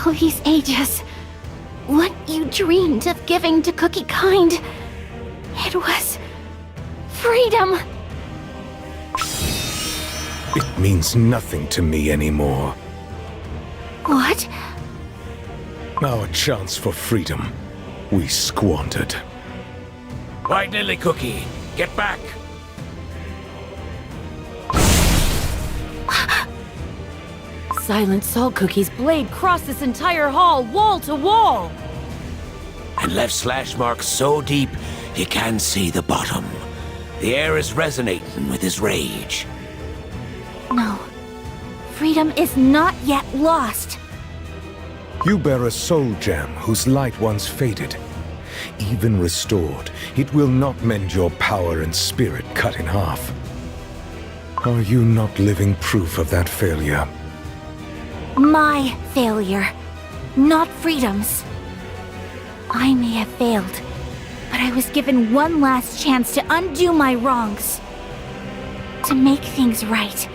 All these ages, what you dreamed of giving to Cookie Kind, it was freedom. It means nothing to me anymore. What? Our chance for freedom, we squandered. White Lily Cookie, get back! Silent Salt Cookie's blade crossed this entire hall, wall to wall! And left slash marks so deep, you can't see the bottom. The air is resonating with his rage. No. Freedom is not yet lost. You bear a soul gem whose light once faded. Even restored, it will not mend your power and spirit cut in half. Are you not living proof of that failure? My failure, not Freedom's. I may have failed, but I was given one last chance to undo my wrongs. To make things right,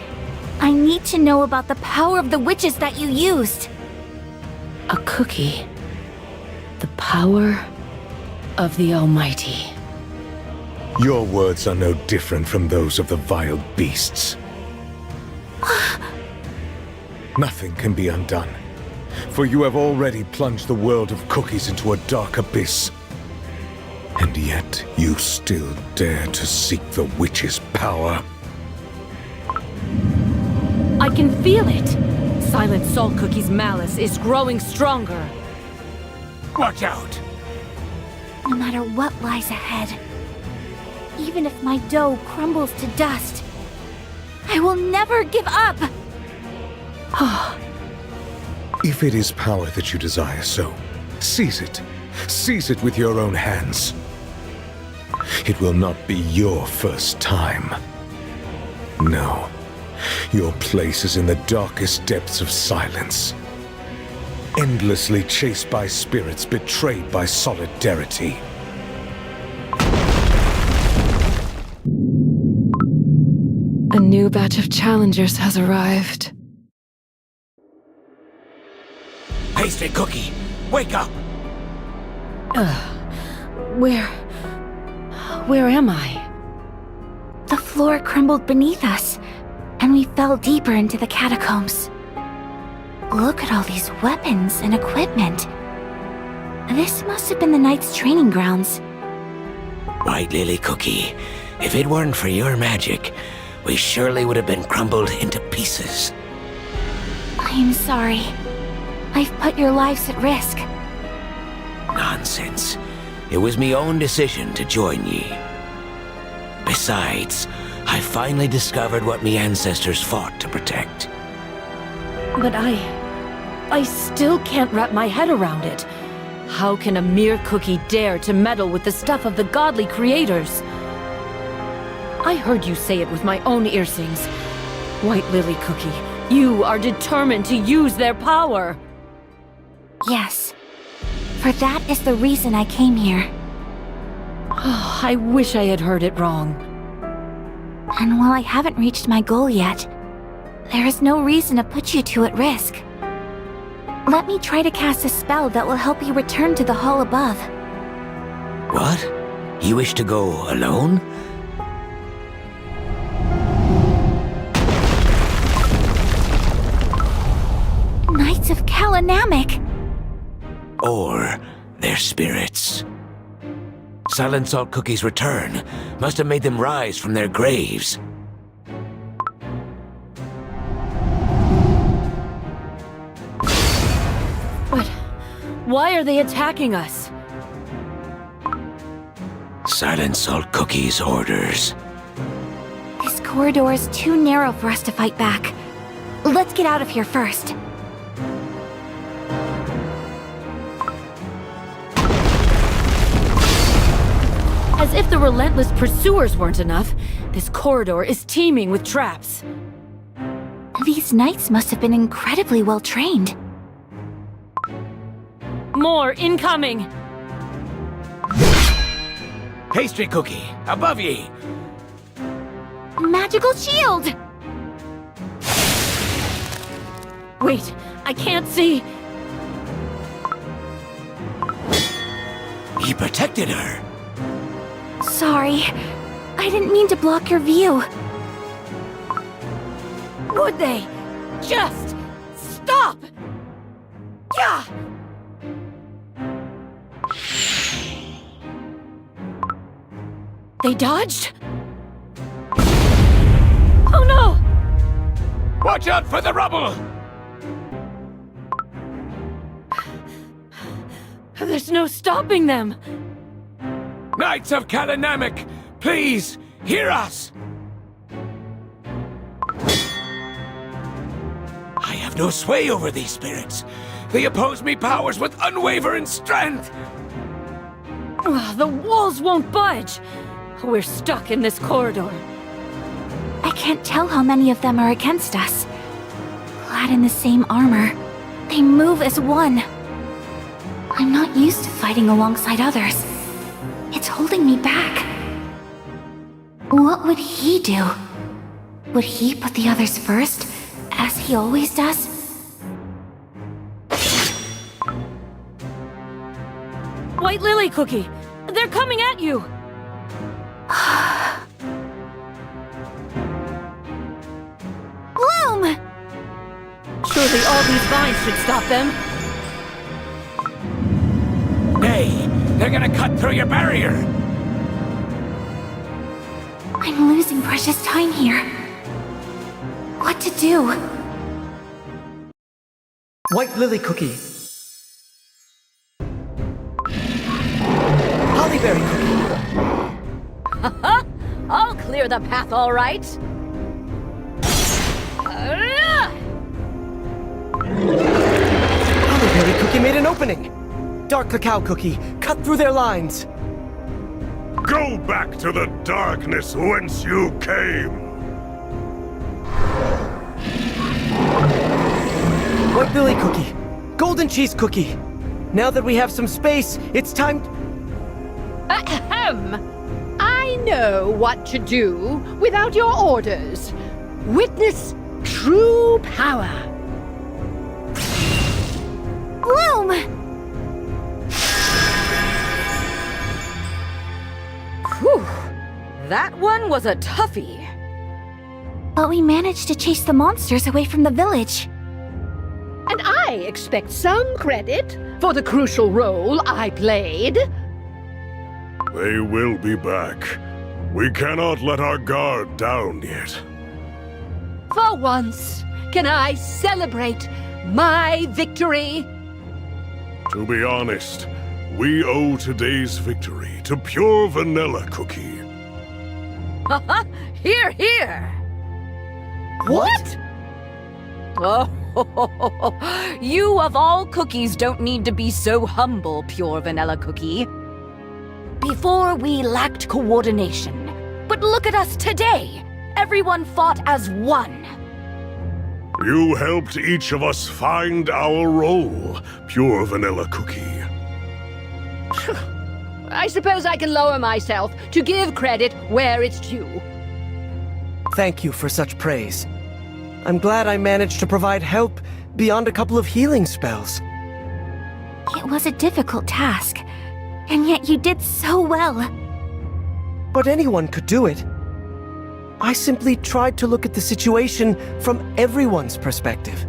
I need to know about the power of the witches that you used. A cookie. The power of the Almighty. Your words are no different from those of the vile beasts. Nothing can be undone, for you have already plunged the world of cookies into a dark abyss. And yet, you still dare to seek the witch's power. I can feel it! Silent Salt Cookie's malice is growing stronger. Watch out! No matter what lies ahead, even if my dough crumbles to dust, I will never give up! If it is power that you desire so, seize it. Seize it with your own hands. It will not be your first time. No. Your place is in the darkest depths of silence. Endlessly chased by spirits betrayed by solidarity. A new batch of challengers has arrived. Pastry Cookie, wake up! Where am I? The floor crumbled beneath us, and we fell deeper into the catacombs. Look at all these weapons and equipment. This must have been the Knight's training grounds. White Lily Cookie, if it weren't for your magic, we surely would have been crumbled into pieces. I am sorry. I've put your lives at risk. Nonsense. It was me own decision to join ye. Besides, I finally discovered what me ancestors fought to protect. But I still can't wrap my head around it. How can a mere cookie dare to meddle with the stuff of the godly creators? I heard you say it with my own earsings. White Lily Cookie, you are determined to use their power. Yes. For that is the reason I came here. Oh, I wish I had heard it wrong. And while I haven't reached my goal yet, there is no reason to put you two at risk. Let me try to cast a spell that will help you return to the hall above. What? You wish to go alone? Knights of Kalanamic! Or their spirits. Silent Salt Cookie's return must have made them rise from their graves. But why are they attacking us? Silent Salt Cookie's orders. This corridor is too narrow for us to fight back. Let's get out of here first. As if the relentless pursuers weren't enough, this corridor is teeming with traps. These knights must have been incredibly well trained. More incoming! Pastry Cookie, above ye! Magical shield! Wait, I can't see. He protected her. Sorry. I didn't mean to block your view. Would they just stop? Yeah! They dodged? Oh no! Watch out for the rubble! There's no stopping them! Knights of Kalinamic, please, hear us! I have no sway over these spirits. They oppose me powers with unwavering strength! The walls won't budge! We're stuck in this corridor. I can't tell how many of them are against us. Clad in the same armor, they move as one. I'm not used to fighting alongside others. It's holding me back. What would he do? Would he put the others first, as he always does? White Lily Cookie! They're coming at you! Bloom! Surely all these vines should stop them. Hey, they're gonna cut through your barrier! I'm losing precious time here. What to do? White Lily Cookie. Hollyberry Cookie. I'll clear the path, all right. Hollyberry Cookie made an opening. Dark Cacao Cookie cut through their lines. Go back to the darkness whence you came! White Lily Cookie. Golden Cheese Cookie. Now that we have some space, it's time... Ahem! I know what to do without your orders. Witness true power. Bloom! Whew. That one was a toughie. But we managed to chase the monsters away from the village. And I expect some credit for the crucial role I played. They will be back. We cannot let our guard down yet. For once, can I celebrate my victory? To be honest, we owe today's victory to Pure Vanilla Cookie. Here, here! What? Oh, you of all cookies don't need to be so humble, Pure Vanilla Cookie. Before we lacked coordination. But look at us today! Everyone fought as one. You helped each of us find our role, Pure Vanilla Cookie. I suppose I can lower myself to give credit where it's due. Thank you for such praise. I'm glad I managed to provide help beyond a couple of healing spells. It was a difficult task, and yet you did so well. But anyone could do it. I simply tried to look at the situation from everyone's perspective.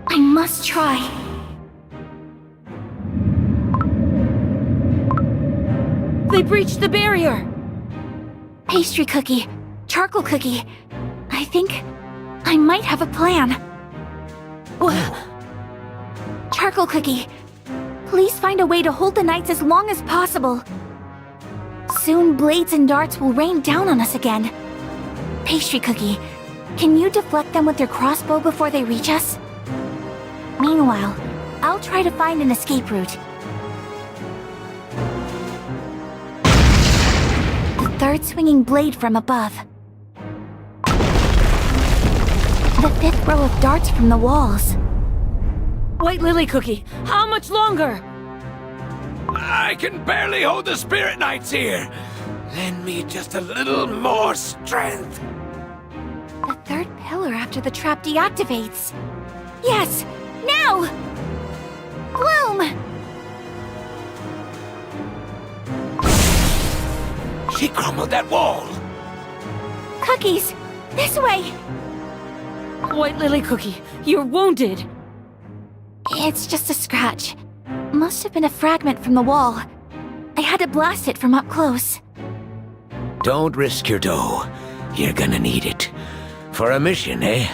I must try. They breached the barrier! Pastry cookie, charcoal cookie. I think I might have a plan. Charcoal cookie, please find a way to hold the knights as long as possible. Soon blades and darts will rain down on us again. Pastry cookie, can you deflect them with your crossbow before they reach us? Meanwhile, I'll try to find an escape route. The third swinging blade from above. The fifth row of darts from the walls. White Lily Cookie, how much longer? I can barely hold the Spirit Knights here. Lend me just a little more strength. The third pillar after the trap deactivates. Yes! Now! Bloom! She crumbled that wall! Cookies! This way! White Lily Cookie, you're wounded! It's just a scratch. Must have been a fragment from the wall. I had to blast it from up close. Don't risk your dough. You're gonna need it. For a mission, eh?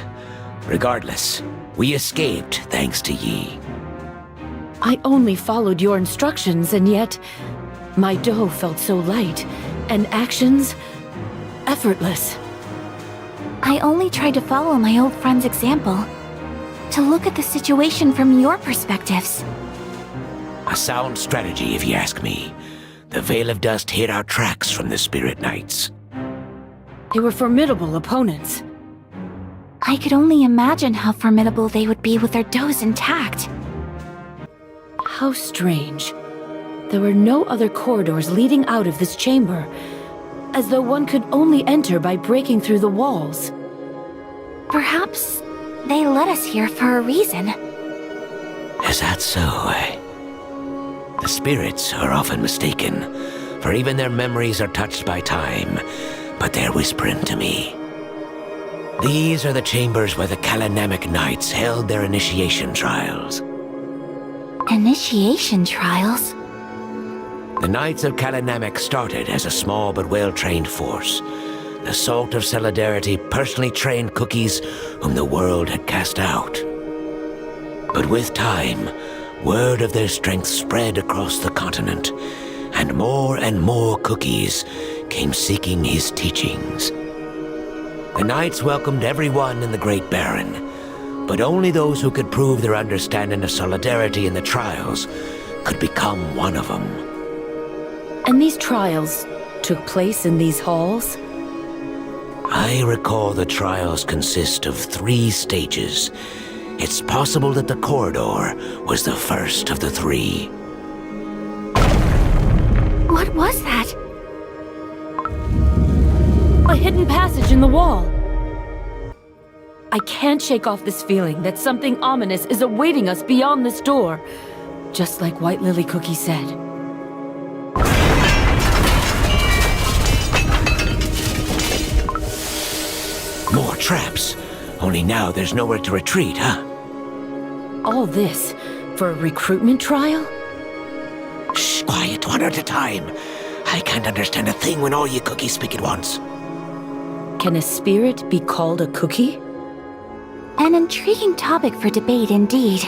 Regardless, we escaped thanks to ye. I only followed your instructions, and yet my dough felt so light, and actions effortless. I only tried to follow my old friend's example. To look at the situation from your perspectives. A sound strategy, if you ask me. The Veil of Dust hid our tracks from the Spirit Knights. They were formidable opponents. I could only imagine how formidable they would be with their doughs intact. How strange. There were no other corridors leading out of this chamber, as though one could only enter by breaking through the walls. Perhaps they led us here for a reason. Is that so, eh? The spirits are often mistaken, for even their memories are touched by time, but they're whispering to me. These are the chambers where the Kalanamic Knights held their initiation trials. Initiation trials? The Knights of Kalanamic started as a small but well-trained force. The Salt of Solidarity personally trained cookies whom the world had cast out. But with time, word of their strength spread across the continent, and more cookies came seeking his teachings. The Knights welcomed everyone in the Great Baron, but only those who could prove their understanding of solidarity in the trials could become one of them. And these trials took place in these halls? I recall the trials consist of 3 stages. It's possible that the corridor was the first of the 3. What was that? A hidden passage in the wall. I can't shake off this feeling that something ominous is awaiting us beyond this door, just like White Lily Cookie said. More traps. Only now there's nowhere to retreat, huh? All this for a recruitment trial? Shh, quiet, one at a time. I can't understand a thing when all you cookies speak at once. Can a spirit be called a cookie? An intriguing topic for debate indeed.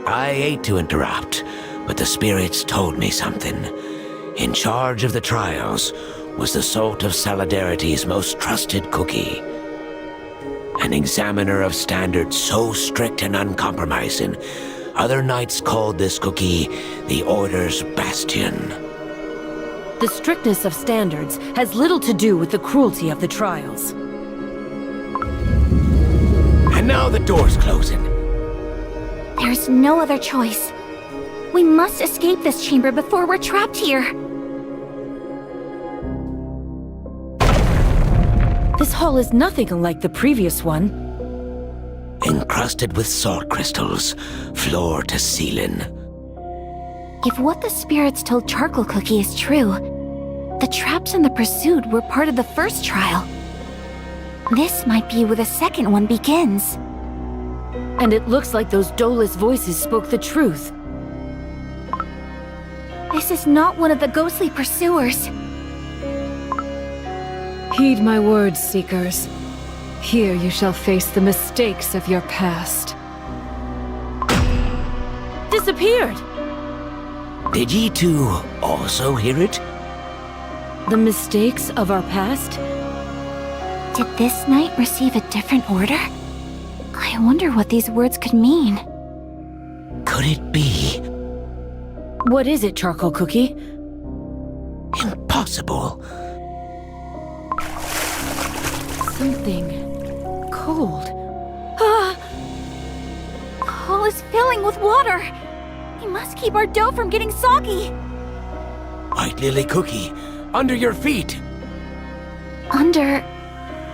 I hate to interrupt, but the spirits told me something. In charge of the trials was the Salt of Solidarity's most trusted cookie. An examiner of standards so strict and uncompromising, other knights called this cookie the Order's Bastion. The strictness of standards has little to do with the cruelty of the trials. And now the door's closing. There's no other choice. We must escape this chamber before we're trapped here. This hall is nothing unlike the previous one. Encrusted with salt crystals, floor to ceiling. If what the spirits told Charcoal Cookie is true, the traps in the pursuit were part of the first trial. This might be where the second one begins. And it looks like those doughless voices spoke the truth. This is not one of the ghostly pursuers. Heed my words, Seekers. Here you shall face the mistakes of your past. Disappeared! Did ye two also hear it? The mistakes of our past? Did this knight receive a different order? I wonder what these words could mean. Could it be? What is it, Charcoal Cookie? Impossible. Something cold. Ah! Hall is filling with water. We must keep our dough from getting soggy. White Lily Cookie, under your feet. Under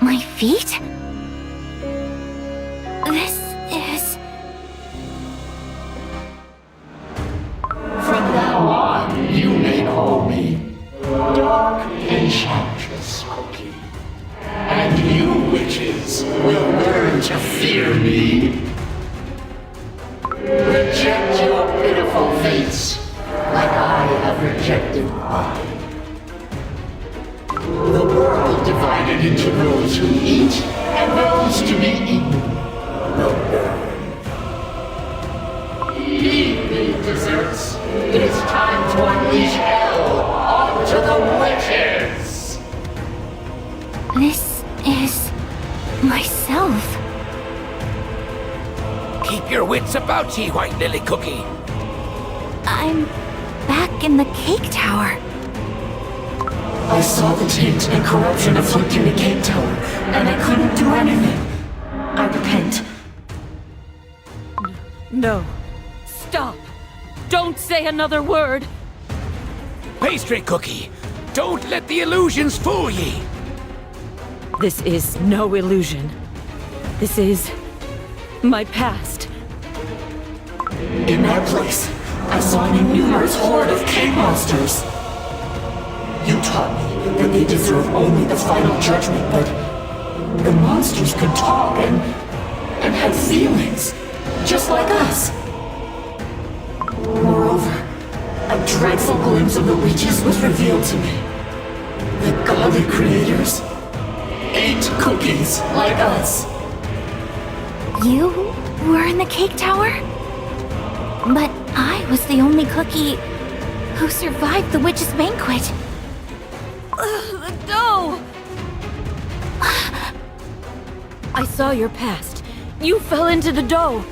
my feet? This is... From now on, you may call me Dark fear me? Reject your pitiful fates, like I have rejected mine. The world divided into those who eat and those to be eaten. The burn. Eat me, desserts. It is time to unleash hell onto the witches. This is myself. Keep your wits about ye, White Lily Cookie. I'm back in the cake tower. I saw the taint and corruption afflicting the cake tower, and I couldn't do anything. I repent. No. Stop. Don't say another word. Pastry Cookie, don't let the illusions fool ye. This is no illusion. This is my past. In that place, I saw an innumerous horde of cave monsters. You taught me that they deserve only the final judgment, but the monsters could talk and had feelings, just like us. Moreover, a dreadful glimpse of the witches was revealed to me. The godly creators ate cookies like us. You were in the cake tower? But I was the only cookie who survived the witch's banquet. The dough! I saw your past. You fell into the dough.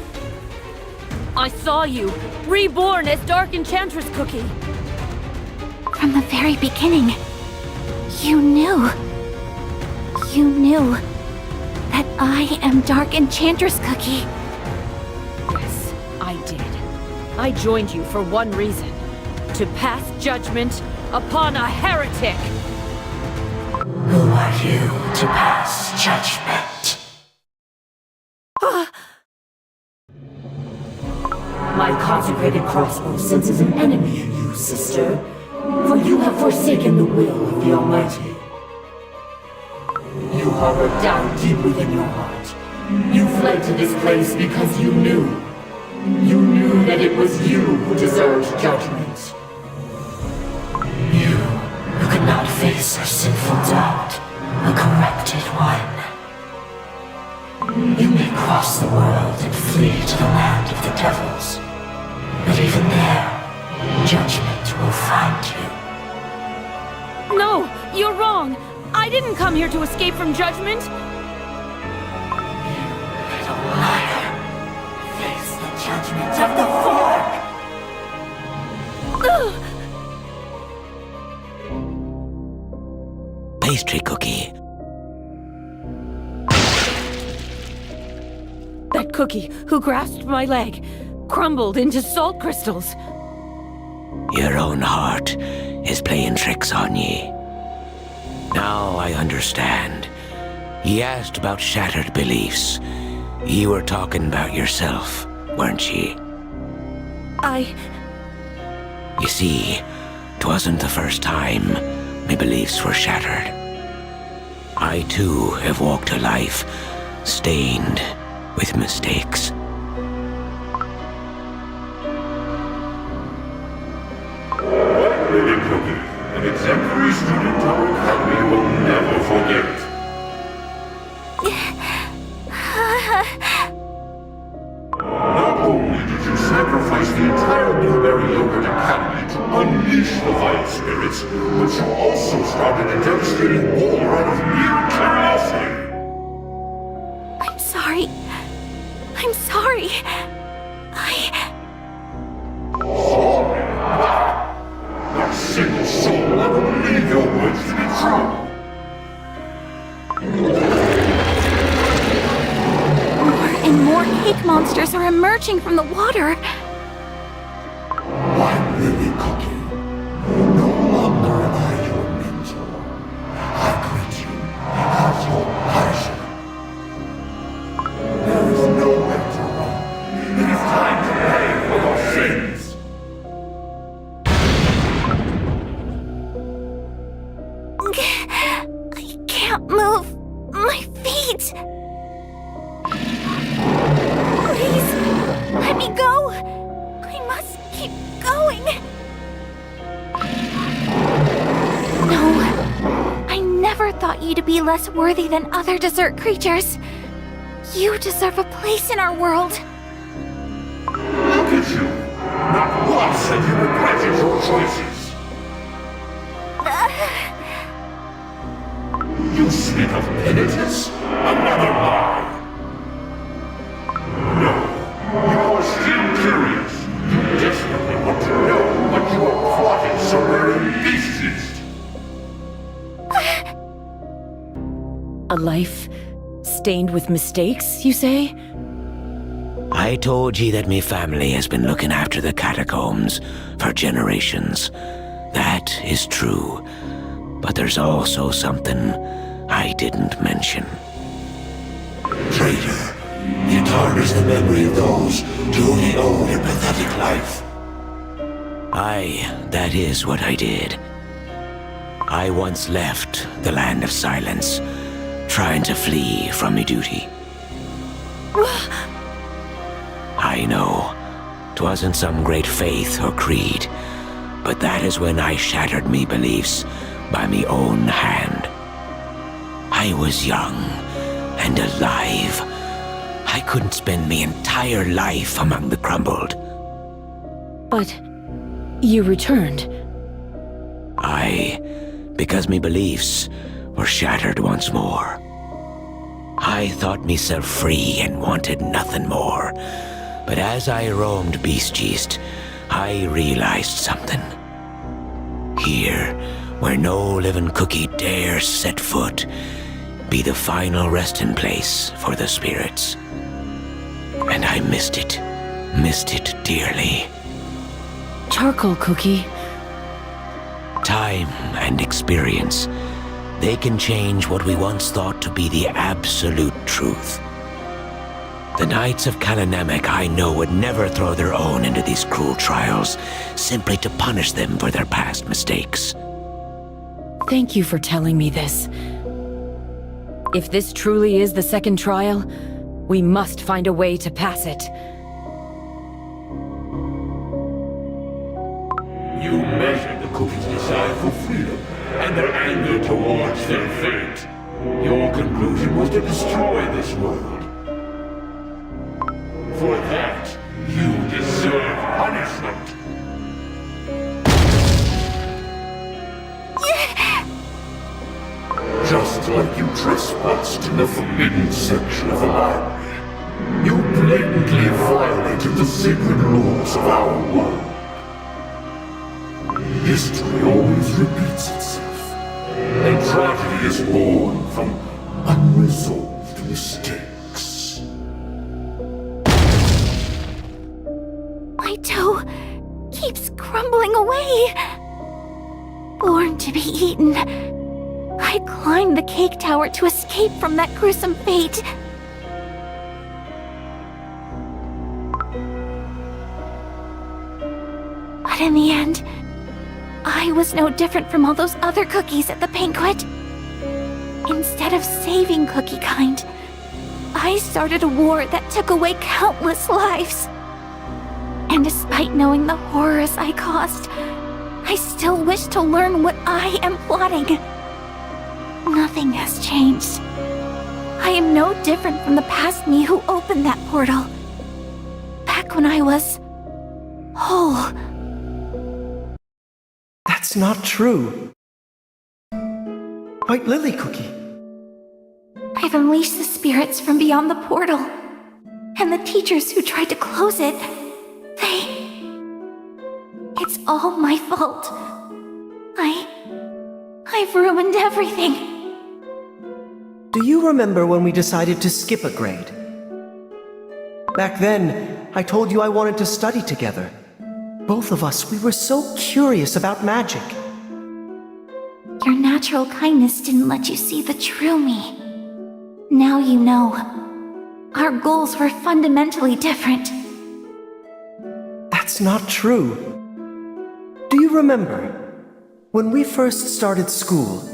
I saw you, reborn as Dark Enchantress Cookie. From the very beginning, you knew. You knew that I am Dark Enchantress Cookie. Yes, I did. I joined you for one reason. To pass judgment upon a heretic. Who are you to pass judgment? My consecrated crossbow senses an enemy in you, sister. For you have forsaken the will of the Almighty. You harbor down deep within your heart. You fled to this place because you knew. You knew that it was you who deserved judgment. You who could not face our sinful doubt, a corrupted one. You may cross the world and flee to the land of the devils. But even there, judgment will find you. No, you're wrong. I didn't come here to escape from judgment. You little liar. Face the judgment of the fork. Pastry Cookie. That cookie who grasped my leg crumbled into salt crystals. Your own heart is playing tricks on ye. Now I understand. Ye asked about shattered beliefs. Ye were talking about yourself, weren't ye? You see, 'twasn't the first time my beliefs were shattered. I too have walked a life stained with mistakes. Lily Cookie, an exemplary student our academy will never forget. Not only did you sacrifice the entire Blueberry Yogurt Academy to unleash the vile spirits, but you also started a devastating war out of mere curiosity. I'm sorry. I'm sorry. Sorry? Not a single soul will ever believe your words to be true. More and more cake monsters are emerging from the water. White Lily Cookie, no longer am I your mentor. I greet you as your pleasure. There is nowhere to run. It is time to pay for your sins. I can't move my feet. to be less worthy than other desert creatures. You deserve a place in our world. Look at you! Not once have you regretted your choices! You speak of penitence? Another lie! No, you are still curious. You desperately want to know what you are plotting somewhere in Beast-Yeast. A life stained with mistakes, you say? I told ye that me family has been looking after the catacombs for generations. That is true. But there's also something I didn't mention. Traitor, you tarnish the memory of those to whom you owe your pathetic life. Aye, that is what I did. I once left the land of silence, trying to flee from me duty. I know, 'twasn't some great faith or creed, but that is when I shattered me beliefs by me own hand. I was young and alive. I couldn't spend me entire life among the crumbled. But you returned. Aye, because me beliefs were shattered once more. I thought myself free and wanted nothing more. But as I roamed Beast-Yeast, I realized something. Here, where no living cookie dares set foot, be the final resting place for the spirits. And I missed it dearly. Charcoal cookie. Time and experience, they can change what we once thought to be the absolute truth. The Knights of Kalanamek I know would never throw their own into these cruel trials, simply to punish them for their past mistakes. Thank you for telling me this. If this truly is the second trial, we must find a way to pass it. You measured the cookies' desire for freedom and their anger towards their fate. Your conclusion was to destroy this world. For that, you deserve punishment. Just like you trespassed in the forbidden section of the library, you blatantly violated the sacred laws of our world. History always repeats itself, and tragedy is born from unresolved mistakes. My toe keeps crumbling away. Born to be eaten, I climbed the cake tower to escape from that gruesome fate. But in the end, I was no different from all those other cookies at the banquet. Instead of saving Cookie Kind, I started a war that took away countless lives. And despite knowing the horrors I caused, I still wish to learn what I am plotting. Nothing has changed. I am no different from the past me who opened that portal. Back when I was whole. That's not true. White Lily Cookie. I've unleashed the spirits from beyond the portal. And the teachers who tried to close it, It's all my fault. I've ruined everything. Do you remember when we decided to skip a grade? Back then, I told you I wanted to study together. Both of us, we were so curious about magic. Your natural kindness didn't let you see the true me. Now you know. Our goals were fundamentally different. That's not true. Do you remember? When we first started school,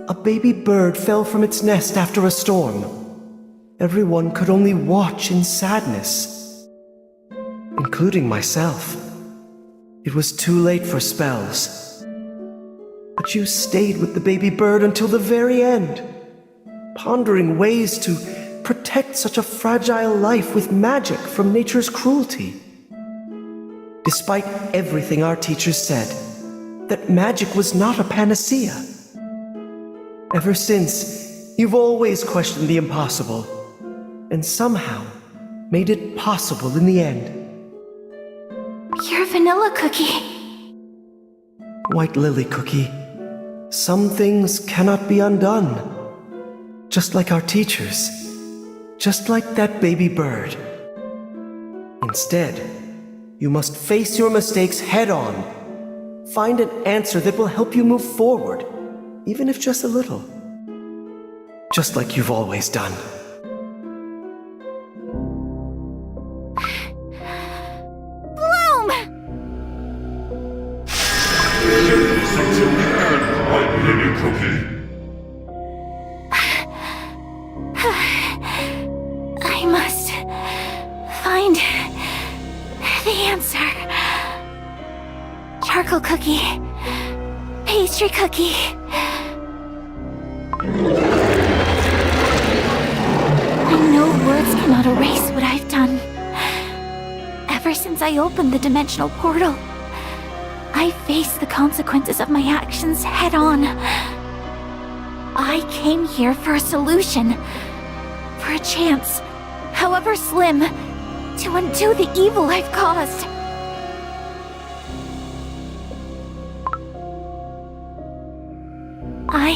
a baby bird fell from its nest after a storm. Everyone could only watch in sadness, including myself. It was too late for spells. But you stayed with the baby bird until the very end. pondering ways to protect such a fragile life with magic from nature's cruelty. Despite everything our teachers said, that magic was not a panacea. Ever since, you've always questioned the impossible, and somehow made it possible in the end. You're Vanilla Cookie. White Lily Cookie, some things cannot be undone. Just like our teachers, just like that baby bird. Instead, you must face your mistakes head on. Find an answer that will help you move forward, even if just a little. Just like you've always done. Bloom! Listen to the end, White Lily Cookie. I must find the answer. Charcoal cookie. Pastry cookie. I know words cannot erase what I've done. Ever since I opened the dimensional portal, I faced the consequences of my actions head on. I came here for a solution, for a chance, however slim, to undo the evil I've caused. I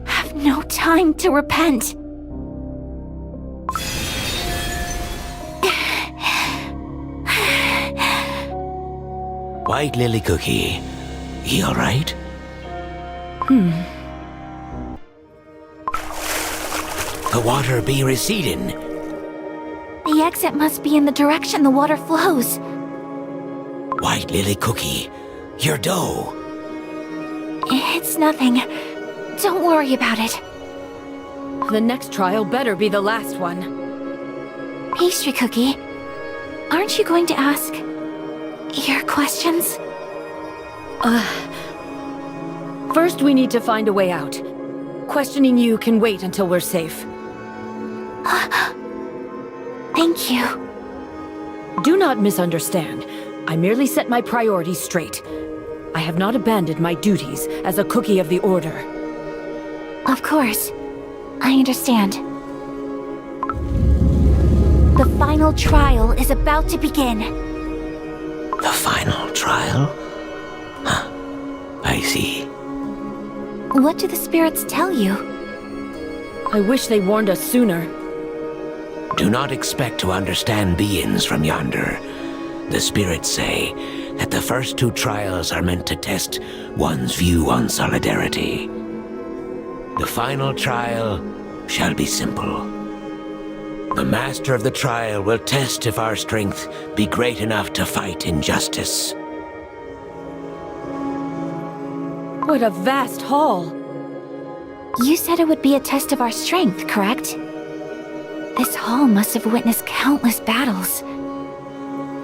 have no time to repent. White Lily Cookie, you alright? The water be receding. The exit must be in the direction the water flows. White Lily Cookie, your dough. It's nothing. Don't worry about it. The next trial better be the last one. Pastry cookie, aren't you going to ask your questions? First, we need to find a way out. Questioning you can wait until we're safe. Thank you. Do not misunderstand. I merely set my priorities straight. I have not abandoned my duties as a cookie of the Order. Of course. I understand. The final trial is about to begin. The final trial? Huh. I see. What do the spirits tell you? I wish they warned us sooner. Do not expect to understand beings from yonder. The spirits say that the first two trials are meant to test one's view on solidarity. The final trial shall be simple. The master of the trial will test if our strength be great enough to fight injustice. What a vast hall! You said it would be a test of our strength, correct? This hall must have witnessed countless battles.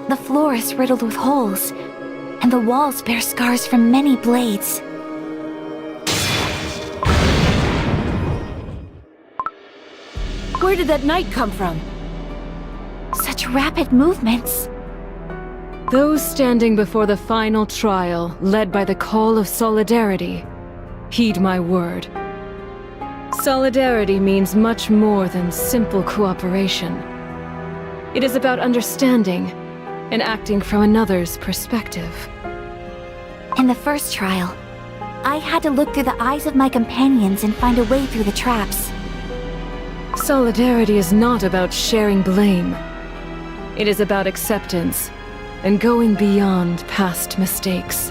The floor is riddled with holes, and the walls bear scars from many blades. Where did that knight come from? Such rapid movements. Those standing before the final trial, led by the call of solidarity, heed my word. Solidarity means much more than simple cooperation. It is about understanding and acting from another's perspective. In the first trial, I had to look through the eyes of my companions and find a way through the traps. Solidarity is not about sharing blame. It is about acceptance and going beyond past mistakes.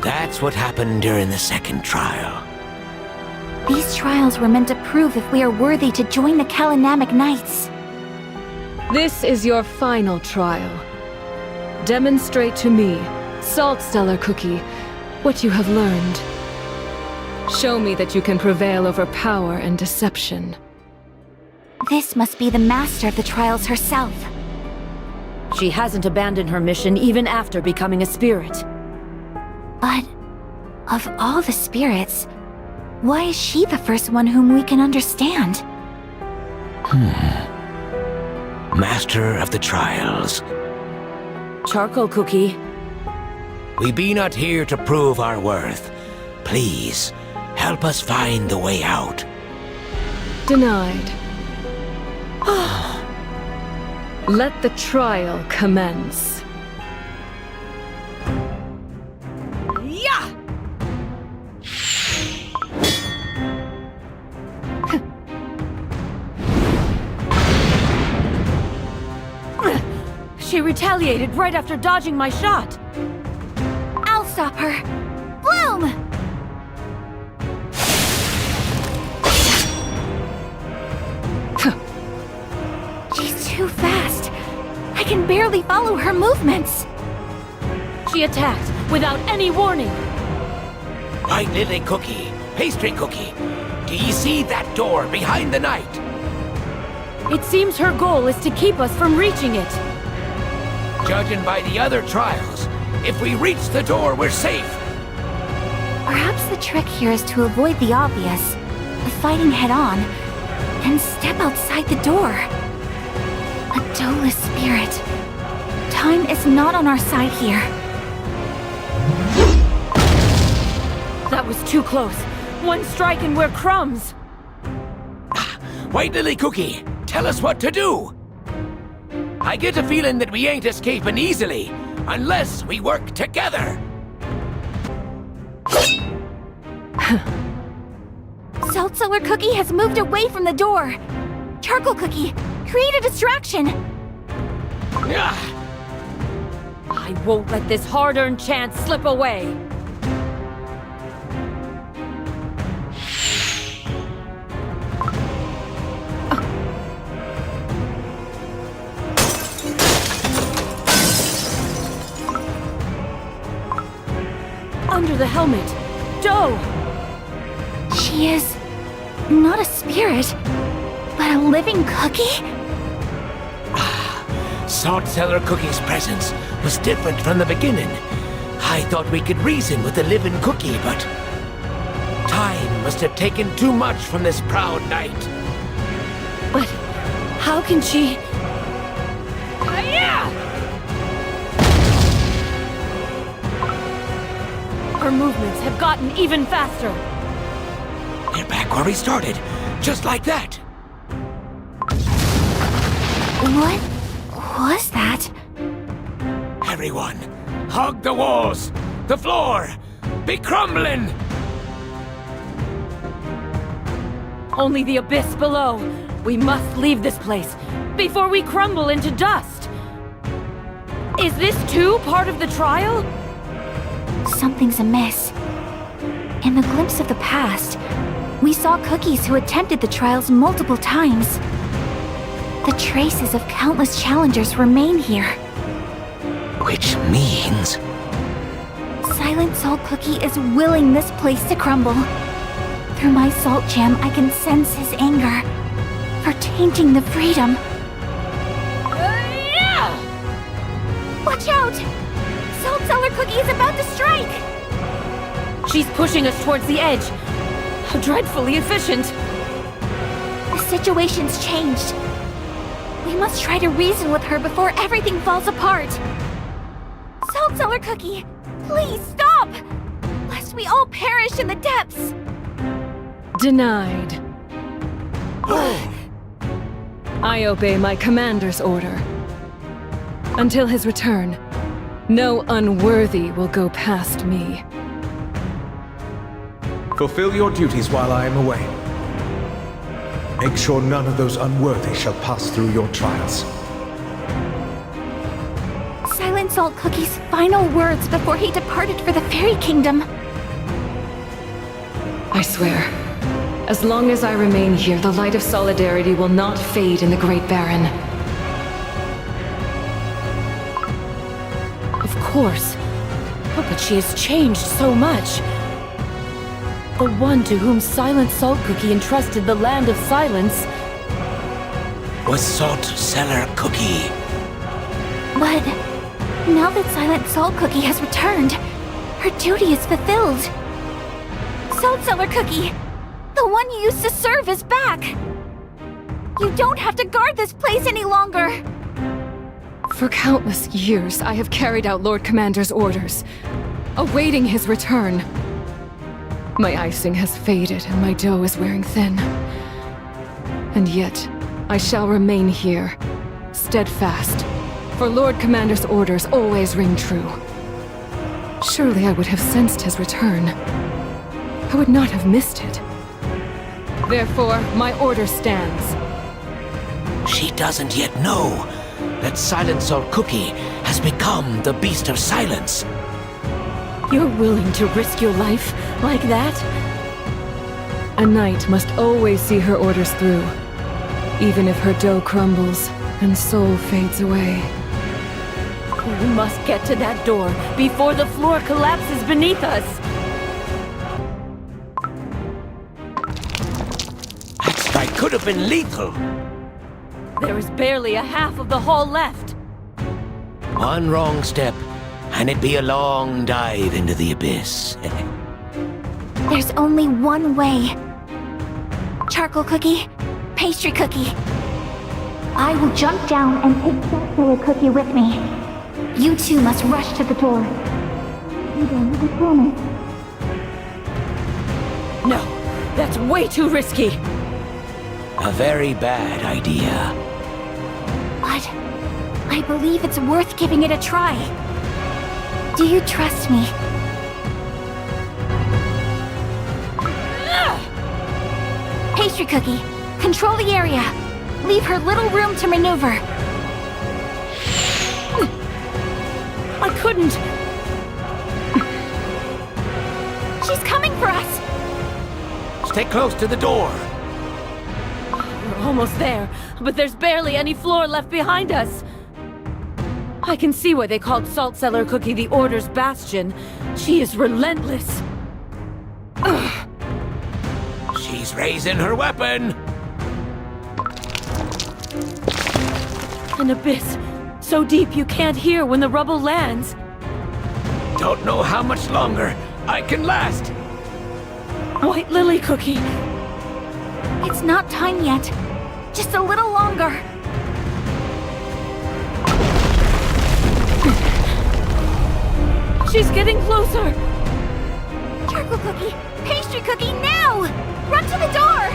That's what happened during the second trial. These trials were meant to prove if we are worthy to join the Kalanamic Knights. This is your final trial. Demonstrate to me, Salt Stellar Cookie, what you have learned. Show me that you can prevail over power and deception. This must be the master of the trials herself. She hasn't abandoned her mission even after becoming a spirit. But of all the spirits, Why is she the first one whom we can understand? Master of the trials. Charcoal Cookie. We be not here to prove our worth. Please, help us find the way out. Denied. Let the trial commence. Yeah! She retaliated right after dodging my shot. I'll stop her. Bloom! She's too fast. I can barely follow her movements. She attacked without any warning. White Lily Cookie, Pastry Cookie, do ye see that door behind the knight? It seems her goal is to keep us from reaching it. Judging by the other trials, if we reach the door, we're safe. Perhaps the trick here is to avoid the obvious, the fighting head-on, and step outside the door. A Dolus spirit. Time is not on our side here. That was too close. One strike and we're crumbs. White Lily Cookie, tell us what to do. I get a feeling that we ain't escaping easily, unless we work together. Salt Cellar Cookie has moved away from the door. Charcoal Cookie, create a distraction. I won't let this hard-earned chance slip away. Under the helmet, Doe! She is not a spirit, but a living cookie? Salt Cellar Cookie's presence was different from the beginning. I thought we could reason with the living cookie, but time must have taken too much from this proud knight. But how can she... Her movements have gotten even faster. We're back where we started, just like that. What was that? Everyone, hug the walls, the floor, be crumbling! Only the abyss below. We must leave this place before we crumble into dust. Is this too part of the trial? Something's amiss. In the glimpse of the past, we saw cookies who attempted the trials multiple times. The traces of countless challengers remain here. Which means... Silent Salt Cookie is willing this place to crumble. Through my salt jam, I can sense his anger for tainting the freedom. Watch out! Salt Cellar Cookie is about to strike! She's pushing us towards the edge. How dreadfully efficient. The situation's changed. We must try to reason with her before everything falls apart. Salt Cellar Cookie, please stop! Lest we all perish in the depths! Denied. I obey my commander's order. Until his return, no unworthy will go past me. Fulfill your duties while I am away. Make sure none of those unworthy shall pass through your trials. Silent Salt Cookie's final words before he departed for the Fairy Kingdom. I swear, as long as I remain here, the light of solidarity will not fade in the Great Baron. Of course. Oh, but she has changed so much. The one to whom Silent Salt Cookie entrusted the Land of Silence was Salt Cellar Cookie. But now that Silent Salt Cookie has returned, her duty is fulfilled. Salt Cellar Cookie, The one you used to serve is back! You don't have to guard this place any longer! For countless years, I have carried out Lord Commander's orders, awaiting his return. My icing has faded and my dough is wearing thin. And yet, I shall remain here, steadfast, for Lord Commander's orders always ring true. Surely I would have sensed his return. I would not have missed it. Therefore, my order stands. She doesn't yet know that Silent Salt Cookie has become the Beast of Silence. You're willing to risk your life like that? A knight must always see her orders through, even if her dough crumbles and soul fades away. We must get to that door before the floor collapses beneath us. That strike could have been lethal. There is barely a half of the hall left. One wrong step, and it'd be a long dive into the abyss. There's only one way. Charcoal Cookie, Pastry Cookie. I will jump down and take Salt Cookie with me. You two must rush to the door. You don't need a promise. No, that's way too risky. A very bad idea. But I believe it's worth giving it a try. Do you trust me? Pastry Cookie, control the area. Leave her little room to maneuver. I couldn't. She's coming for us! Stay close to the door. We're almost there, but there's barely any floor left behind us. I can see why they called Salt Cellar Cookie the Order's Bastion. She is relentless. Ugh. She's raising her weapon. An abyss, so deep you can't hear when the rubble lands. Don't know how much longer I can last. White Lily Cookie. It's not time yet. Just a little longer. She's getting closer. Charcoal Cookie, Pastry Cookie, now! Run to the door!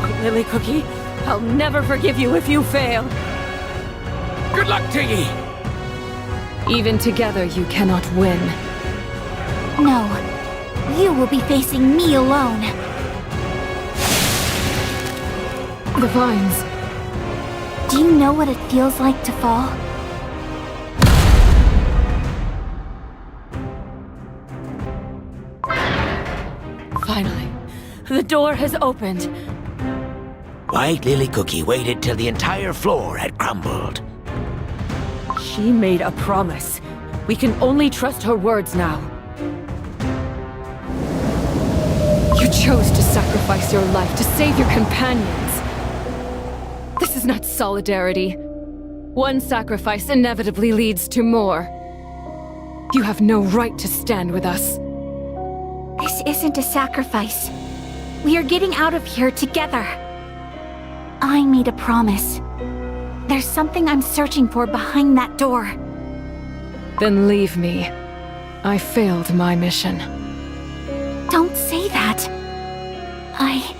White Lily Cookie, I'll never forgive you if you fail. Good luck to ye. Even together, you cannot win. No. You will be facing me alone. The vines. Do you know what it feels like to fall? Finally, the door has opened. White Lily Cookie waited till the entire floor had crumbled. She made a promise. We can only trust her words now. You chose to sacrifice your life to save your companions. This is not solidarity. One sacrifice inevitably leads to more. You have no right to stand with us. This isn't a sacrifice. We are getting out of here together. I made a promise. There's something I'm searching for behind that door. Then leave me. I failed my mission. Don't say that. I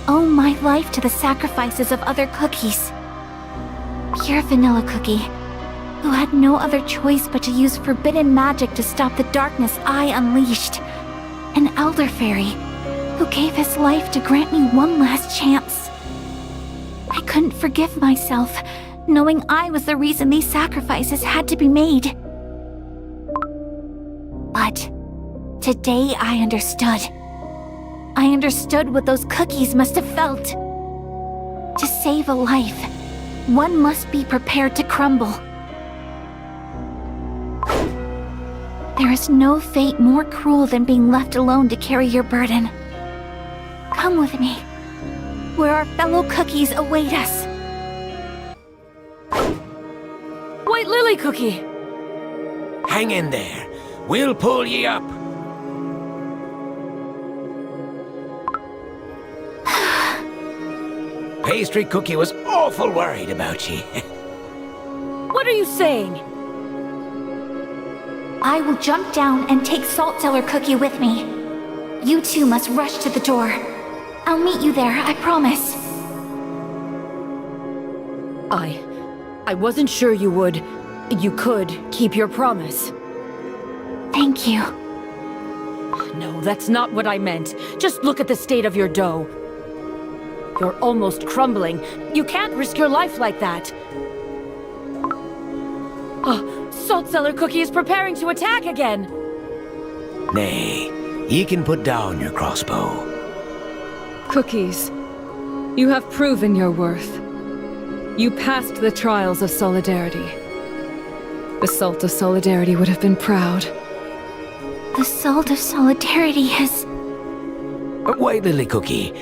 owe my life to the sacrifices of other cookies. Pure Vanilla Cookie, who had no other choice but to use forbidden magic to stop the darkness I unleashed. An Elder Fairy, who gave his life to grant me one last chance. I couldn't forgive myself, knowing I was the reason these sacrifices had to be made. But today I understood. I understood what those cookies must have felt. To save a life, one must be prepared to crumble. There is no fate more cruel than being left alone to carry your burden. Come with me, where our fellow cookies await us. White Lily Cookie! Hang in there. We'll pull ye up. pastry cookie was awful worried about ye. What are you saying? I will jump down and take Salt Cellar Cookie with me. You two must rush to the door. I'll meet you there, I promise. I wasn't sure you would. You could keep your promise. Thank you. No, that's not what I meant. Just look at the state of your dough. You're almost crumbling. You can't risk your life like that. Salt Cellar Cookie is preparing to attack again. Nay, ye can put down your crossbow. Cookies, you have proven your worth. You passed the trials of Solidarity. The Salt of Solidarity would have been proud. The Salt of Solidarity has... Wait, Lily Cookie.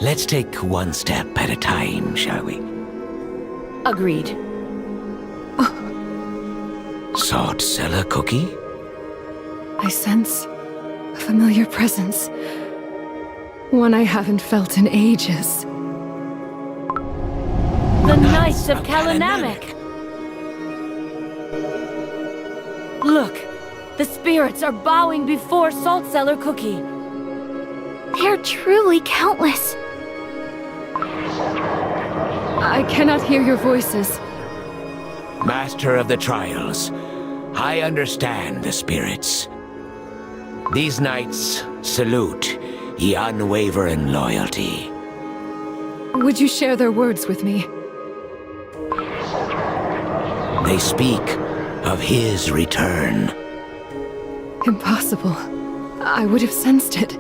Let's take one step at a time, shall we? Agreed. Salt Cellar Cookie? I sense a familiar presence. One I haven't felt in ages. The Knights of Kalanamek! Look! The spirits are bowing before Salt Cellar Cookie. They're truly countless. I cannot hear your voices. Master of the Trials, I understand the spirits. These knights salute ye unwavering loyalty. Would you share their words with me? They speak of his return. Impossible. I would have sensed it.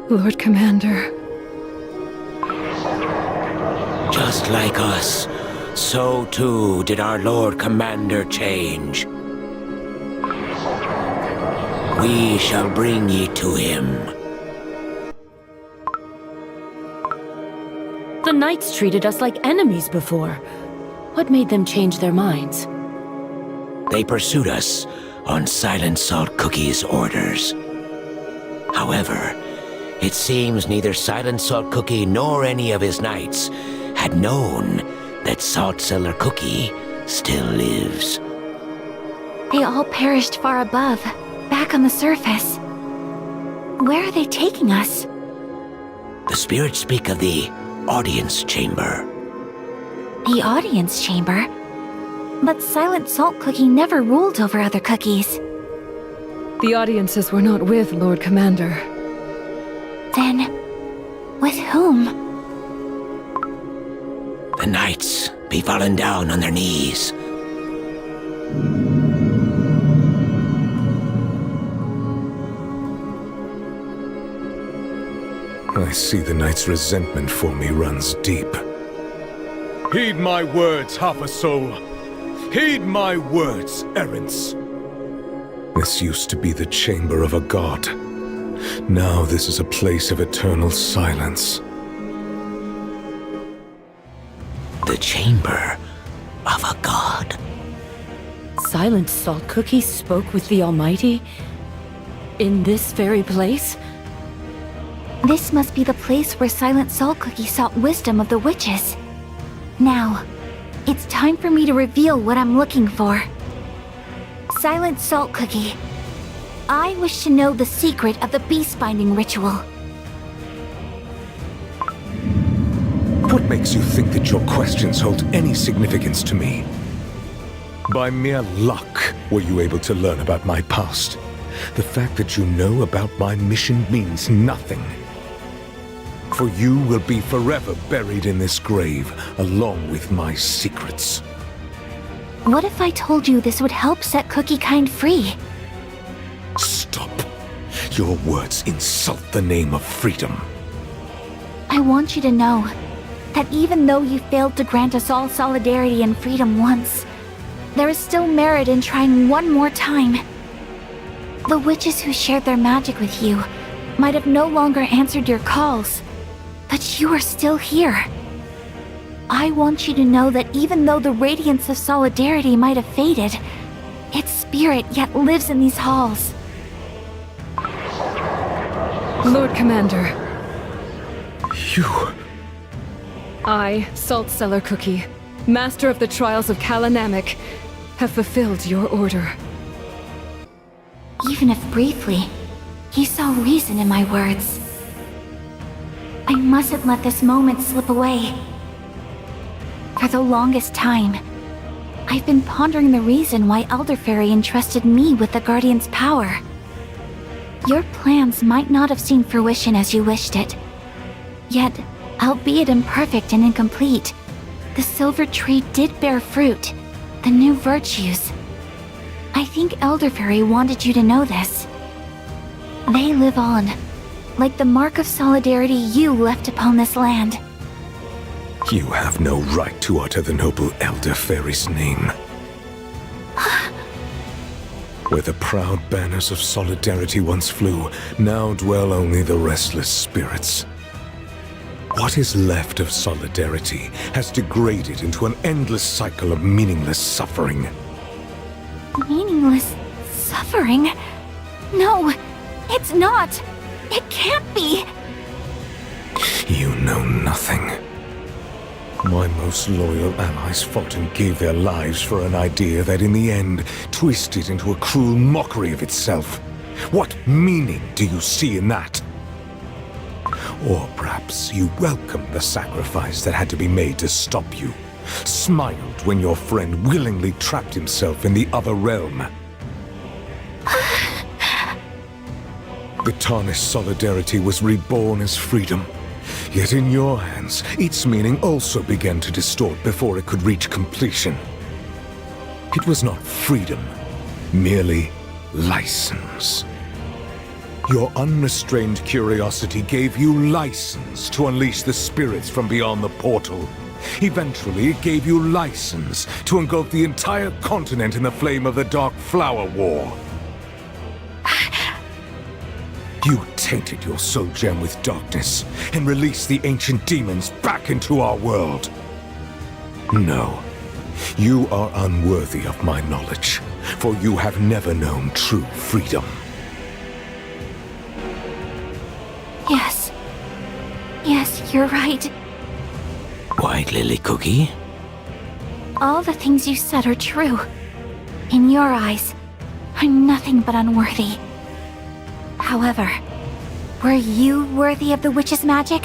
Lord Commander. Just like us, so too did our Lord Commander change. We shall bring ye to him. The Knights treated us like enemies before. What made them change their minds? They pursued us on Silent Salt Cookie's orders. However, it seems neither Silent Salt Cookie nor any of his knights had known that Salt Cellar Cookie still lives. They all perished far above, back on the surface. Where are they taking us? The spirits speak of the audience chamber. The audience chamber? But Silent Salt Cookie never ruled over other cookies. The audiences were not with Lord Commander. Then, with whom? The knights be fallen down on their knees. I see the knight's resentment for me runs deep. Heed my words, half a soul. Heed my words, errants. This used to be the chamber of a god. Now this is a place of eternal silence. The chamber of a god. Silent Salt Cookie spoke with the Almighty? In this very place? This must be the place where Silent Salt Cookie sought wisdom of the witches. Now, it's time for me to reveal what I'm looking for. Silent Salt Cookie, I wish to know the secret of the beast-binding ritual. What makes you think that your questions hold any significance to me? By mere luck were you able to learn about my past. The fact that you know about my mission means nothing. For you will be forever buried in this grave, along with my secrets. What if I told you this would help set Cookie Kind free? Stop. Your words insult the name of freedom. I want you to know that even though you failed to grant us all solidarity and freedom once, there is still merit in trying one more time. The witches who shared their magic with you might have no longer answered your calls, but you are still here. I want you to know that even though the radiance of solidarity might have faded, its spirit yet lives in these halls. Lord Commander. You... I, Salt Cellar Cookie, Master of the Trials of Kalanamek, have fulfilled your order. Even if briefly, you saw reason in my words. I mustn't let this moment slip away. For the longest time, I've been pondering the reason why Elder Fairy entrusted me with the Guardian's power. Your plans might not have seen fruition as you wished it. Yet, albeit imperfect and incomplete, the silver tree did bear fruit, the new virtues. I think Elder Fairy wanted you to know this. They live on, like the mark of solidarity you left upon this land. You have no right to utter the noble Elder Fairy's name. Where the proud banners of solidarity once flew, now dwell only the restless spirits. What is left of solidarity has degraded into an endless cycle of meaningless suffering. Meaningless suffering? No, it's not! It can't be! You know nothing. My most loyal allies fought and gave their lives for an idea that in the end twisted into a cruel mockery of itself. What meaning do you see in that? Or perhaps you welcomed the sacrifice that had to be made to stop you, smiled when your friend willingly trapped himself in the other realm. The tarnished solidarity was reborn as freedom. Yet in your hands, its meaning also began to distort before it could reach completion. It was not freedom, merely license. Your unrestrained curiosity gave you license to unleash the spirits from beyond the portal. Eventually, it gave you license to engulf the entire continent in the flame of the Dark Flower War. You tainted your soul gem with darkness and released the ancient demons back into our world. No, you are unworthy of my knowledge, for you have never known true freedom. Yes. Yes, you're right. White Lily Cookie? All the things you said are true. In your eyes, I'm nothing but unworthy. However, were you worthy of the witch's magic,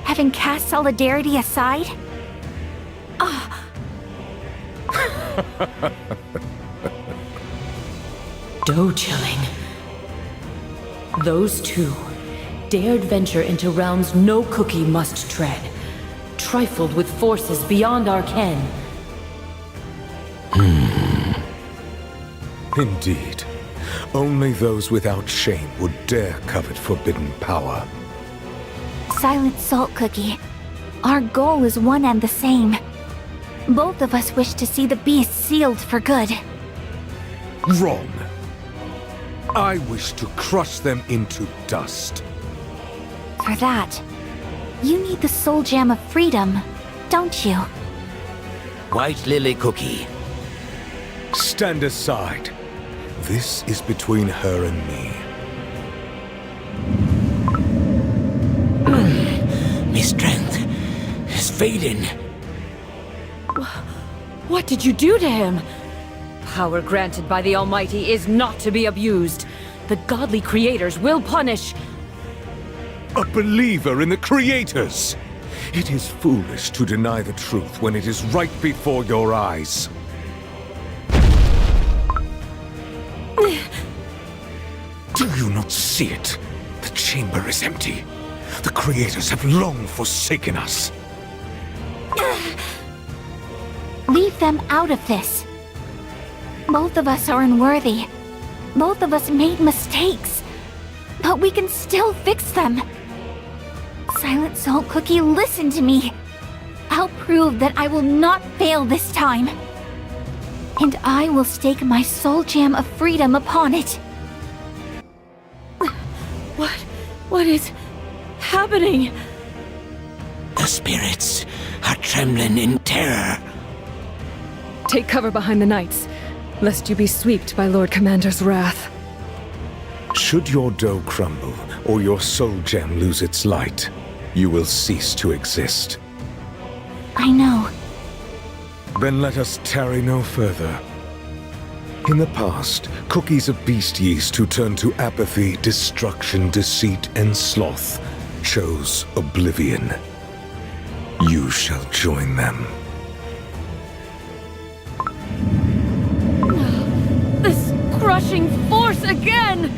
having cast solidarity aside? Dough chilling. Those two dared venture into realms no cookie must tread, trifled with forces beyond our ken. Indeed. Only those without shame would dare covet forbidden power. Silent Salt Cookie, our goal is one and the same. Both of us wish to see the beast sealed for good. Wrong. I wish to crush them into dust. For that, you need the soul gem of freedom, don't you? White Lily Cookie. Stand aside. This is between her and me. My strength is fading. What did you do to him? Power granted by the Almighty is not to be abused. The godly creators will punish. A believer in the creators! It is foolish to deny the truth when it is right before your eyes. Do you not see it? The chamber is empty. The creators have long forsaken us. Leave them out of this. Both of us are unworthy. Both of us made mistakes. But we can still fix them. Silent Salt Cookie, listen to me. I'll prove that I will not fail this time. And I will stake my soul gem of freedom upon it. What is happening? The spirits are trembling in terror. Take cover behind the knights, lest you be swept by Lord Commander's wrath. Should your dough crumble or your soul gem lose its light, you will cease to exist. I know. Then let us tarry no further. In the past, cookies of Beast-Yeast who turned to apathy, destruction, deceit, and sloth chose oblivion. You shall join them. This crushing force again!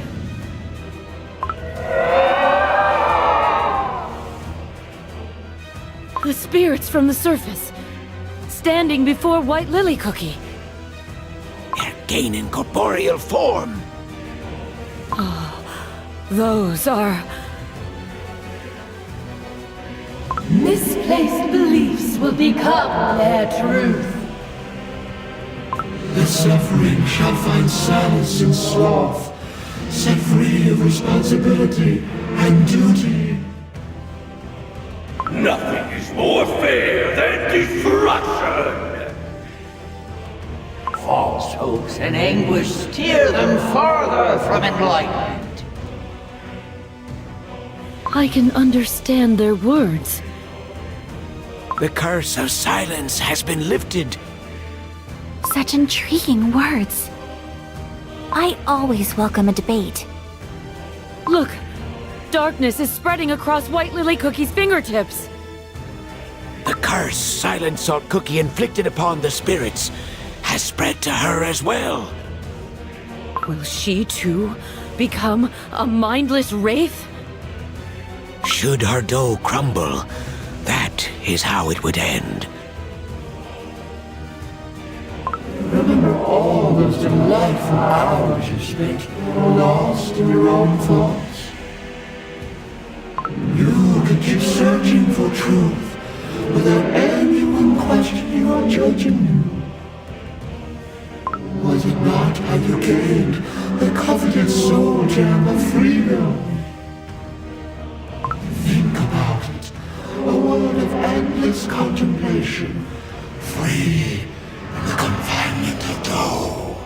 The spirits from the surface, standing before White Lily Cookie. They're gaining corporeal form. Those are... Misplaced beliefs will become their truth. The suffering shall find solace in sloth, set free of responsibility and duty. Nothing is more fair than destruction! False hopes and anguish steer them farther from enlightenment. I can understand their words. The curse of silence has been lifted. Such intriguing words. I always welcome a debate. Look! Darkness is spreading across White Lily Cookie's fingertips. The curse Silent Salt Cookie inflicted upon the spirits has spread to her as well. Will she too become a mindless wraith? Should her dough crumble, that is how it would end. Remember all those delightful hours you spent lost in your own thoughts. You could keep searching for truth without anyone questioning or judging you. Was it not how you gained the coveted soul gem of freedom? Think about it. A world of endless contemplation, free from the confinement of dough.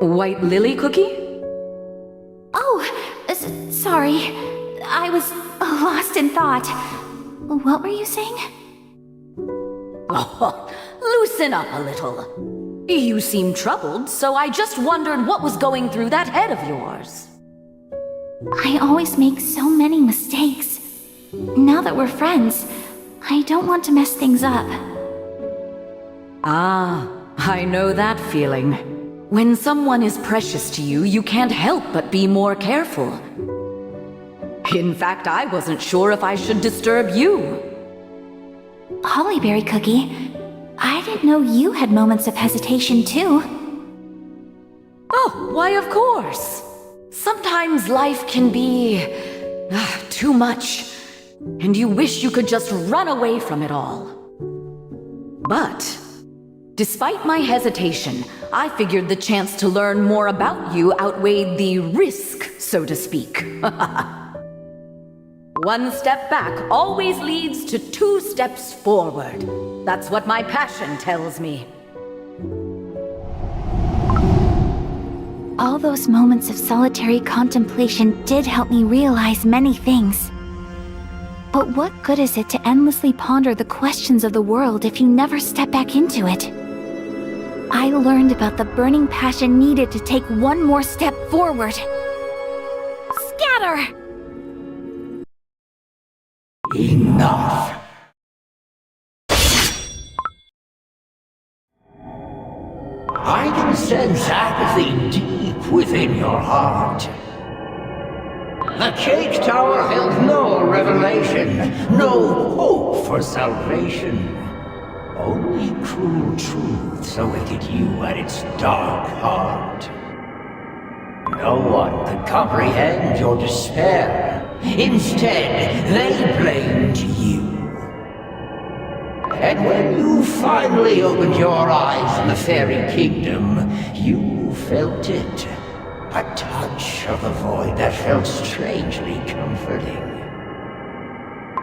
White Lily Cookie? Oh, sorry. I was lost in thought. What were you saying? Oh, loosen up a little. You seem troubled, so I just wondered what was going through that head of yours. I always make so many mistakes. Now that we're friends, I don't want to mess things up. Ah, I know that feeling. When someone is precious to you, you can't help but be more careful. In fact, I wasn't sure if I should disturb you. Hollyberry Cookie, I didn't know you had moments of hesitation too. Oh, why of course. Sometimes life can be... too much. And you wish you could just run away from it all. But, despite my hesitation, I figured the chance to learn more about you outweighed the risk, so to speak. One step back always leads to 2 steps forward. That's what my passion tells me. All those moments of solitary contemplation did help me realize many things. But what good is it to endlessly ponder the questions of the world if you never step back into it? I learned about the burning passion needed to take one more step forward. Scatter! Enough. I can sense apathy deep within your heart. The cake tower held no revelation, no hope for salvation. Only cruel truths awaited you at its dark heart. No one could comprehend your despair. Instead, they blamed you. And when you finally opened your eyes in the fairy kingdom, you felt it. A touch of the void that felt strangely comforting.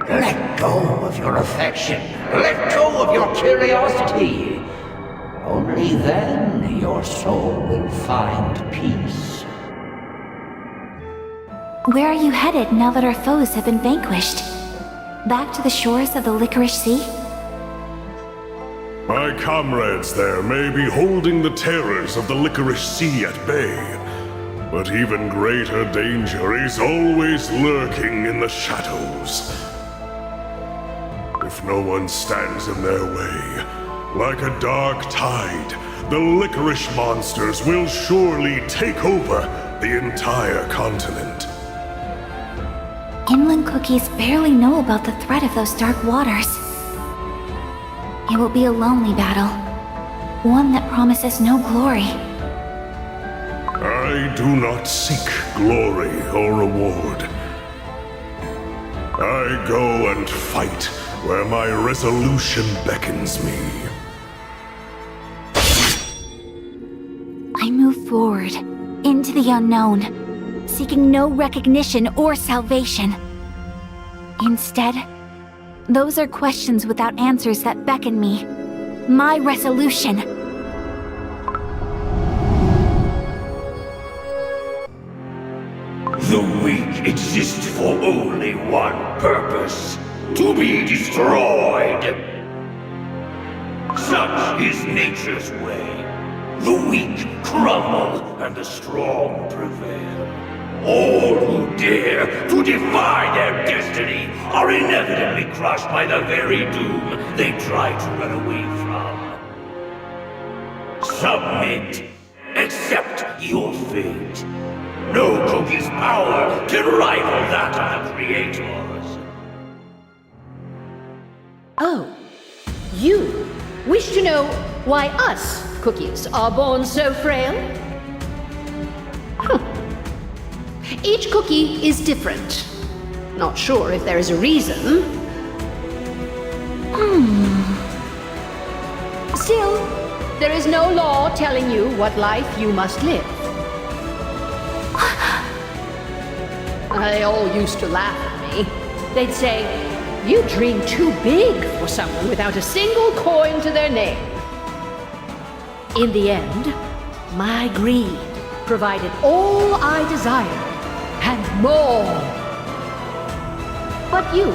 Let go of your affection. Let go of your curiosity. Only then your soul will find peace. Where are you headed now that our foes have been vanquished? Back to the shores of the Licorice Sea? My comrades there may be holding the terrors of the Licorice Sea at bay, but even greater danger is always lurking in the shadows. If no one stands in their way, like a dark tide, the licorice monsters will surely take over the entire continent. Inland cookies barely know about the threat of those dark waters. It will be a lonely battle, one that promises no glory. I do not seek glory or reward. I go and fight where my resolution beckons me. I move forward, into the unknown, seeking no recognition or salvation. Instead, those are questions without answers that beckon me. My resolution. The weak exist for only one purpose: to be destroyed. Such is nature's way. The weak crumble and the strong prevail. All who dare to defy their destiny are inevitably crushed by the very doom they try to run away from. Submit. Accept your fate. No cookie's power can rival that of the creators. Oh, you wish to know why us cookies are born so frail? Each cookie is different. Not sure if there is a reason. Still, there is no law telling you what life you must live. They all used to laugh at me. They'd say, "You dream too big for someone without a single coin to their name." In the end, my greed provided all I desired, and more. But you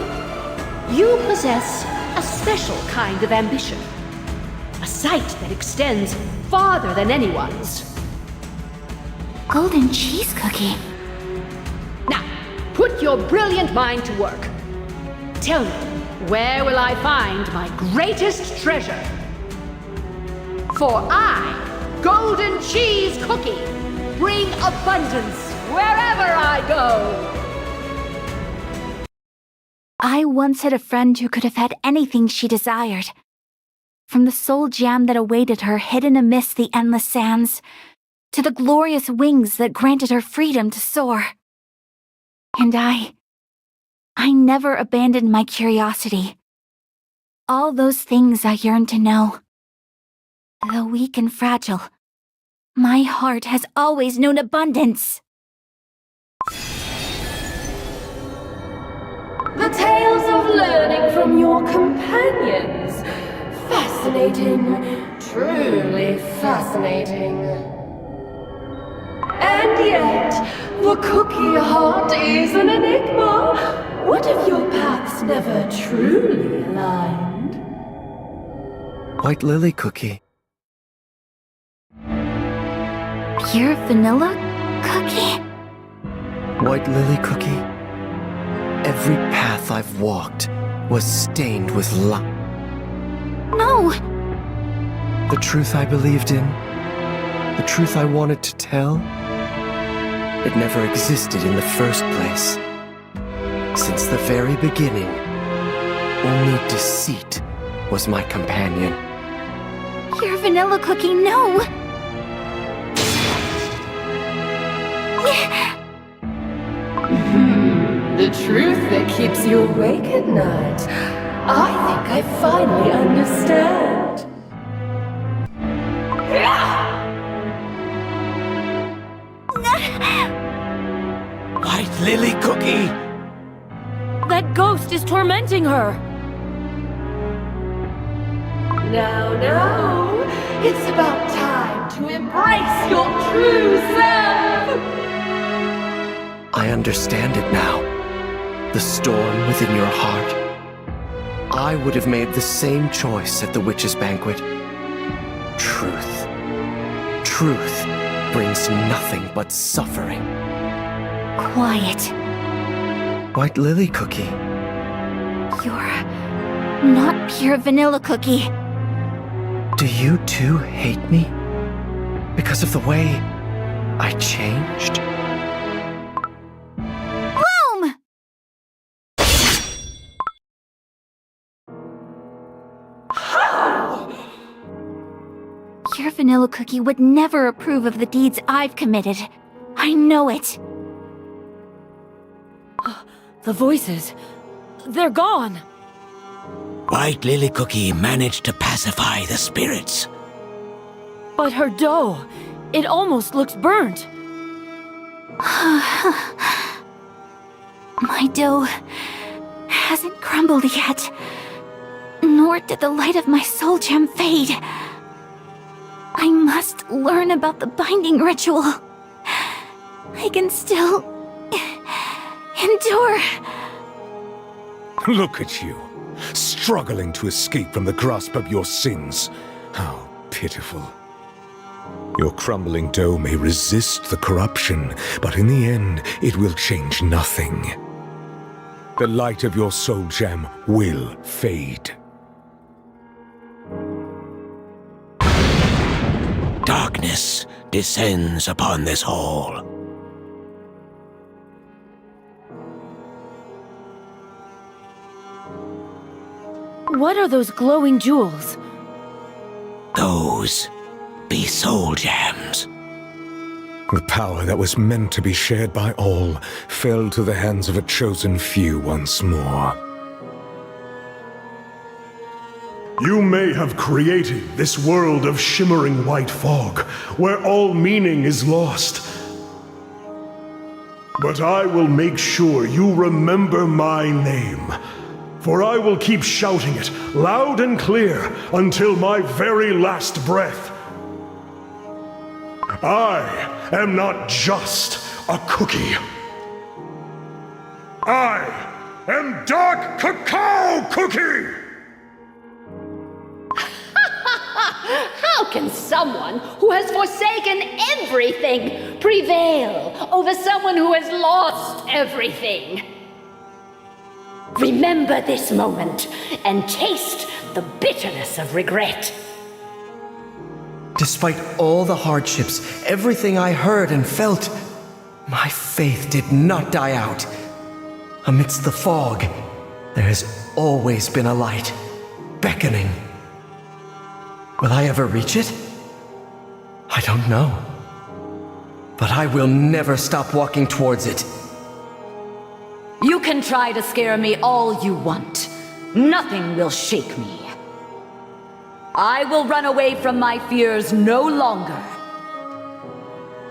possess a special kind of ambition. A sight that extends farther than anyone's. Golden cheese cookie. Now, put your brilliant mind to work. Tell me, where will I find my greatest treasure? For I, Golden Cheese Cookie, bring abundance wherever I go. I once had a friend who could have had anything she desired. From the soul jam that awaited her hidden amidst the endless sands, to the glorious wings that granted her freedom to soar. And I never abandoned my curiosity. All those things I yearned to know. Though weak and fragile, my heart has always known abundance. The tales of learning from your companions. Fascinating. Truly fascinating. And yet, the cookie heart is an enigma. What if your paths never truly aligned? White lily cookie. Pure vanilla cookie? White lily cookie. Every path I've walked was stained with light. No! The truth I believed in, the truth I wanted to tell, it never existed in the first place. Since the very beginning, only deceit was my companion. Pure vanilla cookie, no! The truth that keeps you awake at night. I think I finally understand. White lily cookie! That ghost is tormenting her! Now, it's about time to embrace your true self! I understand it now. The storm within your heart. I would have made the same choice at the witches' banquet. Truth. Truth brings nothing but suffering. Quiet. White Lily Cookie. You're not pure vanilla cookie. Do you too hate me? Because of the way I changed? Bloom! Pure vanilla cookie would never approve of the deeds I've committed. I know it. The voices. They're gone. White Lily Cookie managed to pacify the spirits. But her dough, it almost looks burnt. My dough hasn't crumbled yet, nor did the light of my soul gem fade. I must learn about the binding ritual. I can still endure. Look at you, struggling to escape from the grasp of your sins. How pitiful. Your crumbling dough may resist the corruption, but in the end, it will change nothing. The light of your soul gem will fade. Darkness descends upon this hall. What are those glowing jewels? Those be soul gems. The power that was meant to be shared by all fell to the hands of a chosen few once more. You may have created this world of shimmering white fog, where all meaning is lost. But I will make sure you remember my name, for I will keep shouting it loud and clear until my very last breath. I am not just a cookie. I am Dark Cacao Cookie! How can someone who has forsaken everything prevail over someone who has lost everything? Remember this moment and taste the bitterness of regret. Despite all the hardships, everything I heard and felt, my faith did not die out. Amidst the fog, there has always been a light, beckoning. Will I ever reach it? I don't know. But I will never stop walking towards it. You can try to scare me all you want. Nothing will shake me. I will run away from my fears no longer.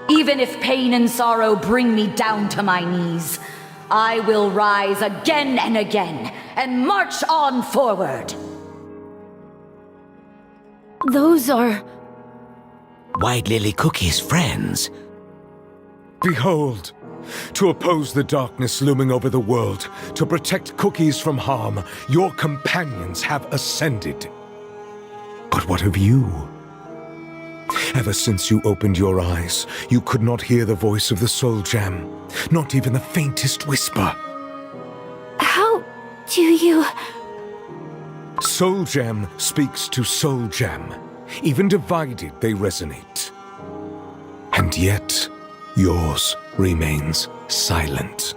Even if pain and sorrow bring me down to my knees, I will rise again and again and march on forward. Those are... White Lily Cookie's friends. Behold! To oppose the darkness looming over the world, to protect cookies from harm, your companions have ascended. But what of you? Ever since you opened your eyes, you could not hear the voice of the soul gem, not even the faintest whisper. How do you... Soul gem speaks to soul gem. Even divided, they resonate. And yet, yours remains silent.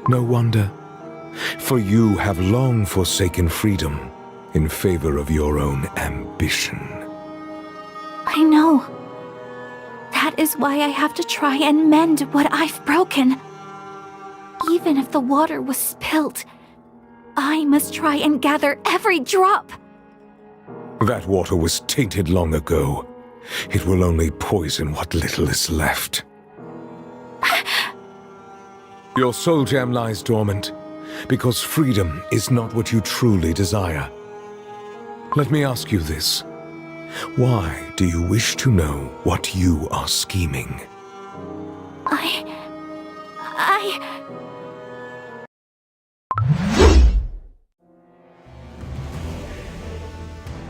No wonder, for you have long forsaken freedom in favor of your own ambition. I know. That is why I have to try and mend what I've broken. Even if the water was spilt, I must try and gather every drop. That water was tainted long ago. It will only poison what little is left. Your soul gem lies dormant, because freedom is not what you truly desire. Let me ask you this. Why do you wish to know what you are scheming?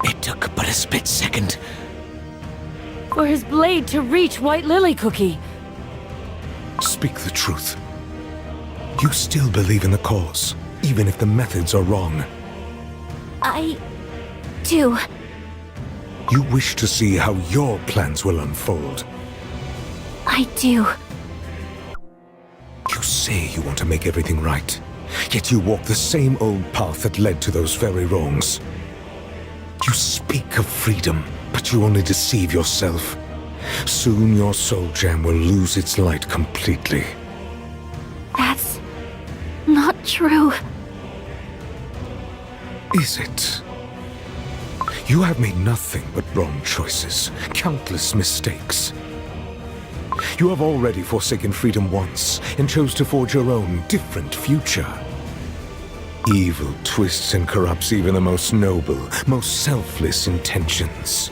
It took but a split second. For his blade to reach White Lily Cookie. Speak the truth. You still believe in the cause, even if the methods are wrong. I do. You wish to see how your plans will unfold. I do. You say you want to make everything right, yet you walk the same old path that led to those very wrongs. You speak of freedom, but you only deceive yourself. Soon your soul gem will lose its light completely. That's not true. Is it? You have made nothing but wrong choices, countless mistakes. You have already forsaken freedom once and chose to forge your own different future. Evil twists and corrupts even the most noble, most selfless intentions.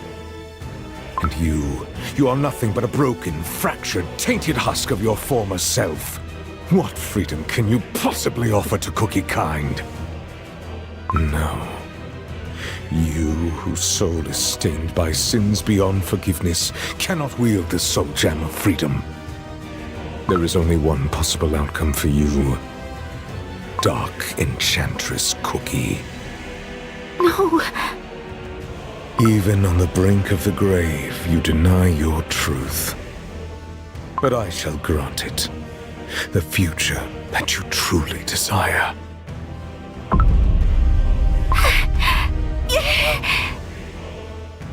And you are nothing but a broken, fractured, tainted husk of your former self. What freedom can you possibly offer to Cookie kind? No. You, whose soul is stained by sins beyond forgiveness, cannot wield the soul gem of freedom. There is only one possible outcome for you. Dark Enchantress Cookie. No. Even on the brink of the grave, you deny your truth. But I shall grant it. The future that you truly desire.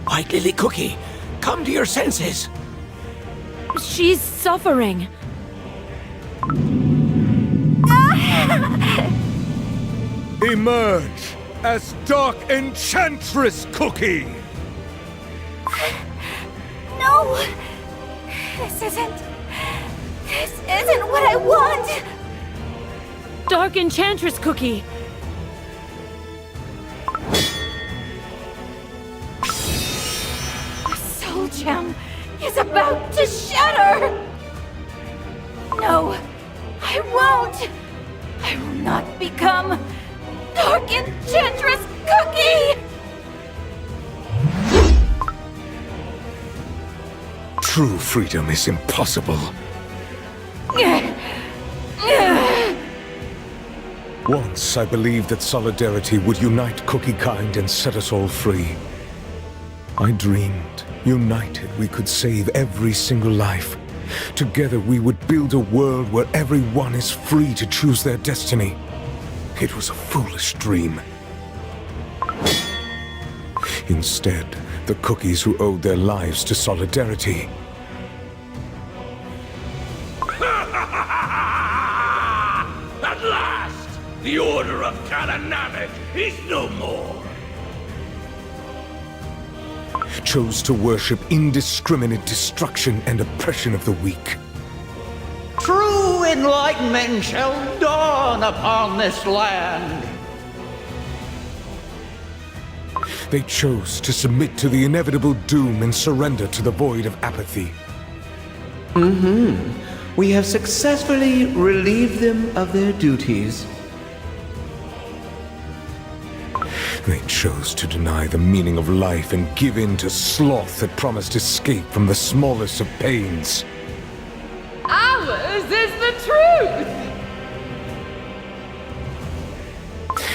White Lily Cookie, come to your senses. She's suffering. Emerge as Dark Enchantress Cookie! No! This isn't what I want! Dark Enchantress Cookie! The soul gem is about to shatter! No, I won't! I will not become Dark Enchantress Cookie! True freedom is impossible. Once I believed that solidarity would unite Cookie kind and set us all free. I dreamed, united, we could save every single life. Together we would build a world where everyone is free to choose their destiny. It was a foolish dream. Instead, the cookies who owed their lives to solidarity At last, the Order of Kalanamek is no more. chose to worship indiscriminate destruction and oppression of the weak. True enlightenment shall dawn upon this land. They chose to submit to the inevitable doom and surrender to the void of apathy. We have successfully relieved them of their duties. They chose to deny the meaning of life and give in to sloth that promised escape from the smallest of pains. Ours is the truth!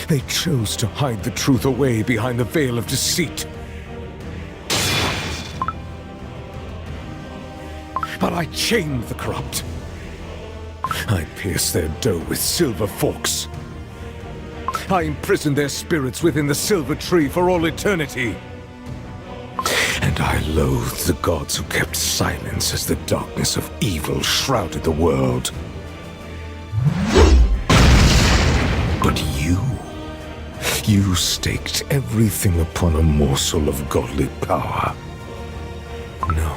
They chose to hide the truth away behind the veil of deceit. But I chained the corrupt. I pierced their dough with silver forks. I imprisoned their spirits within the silver tree for all eternity. And I loathed the gods who kept silence as the darkness of evil shrouded the world. But you staked everything upon a morsel of godly power. No,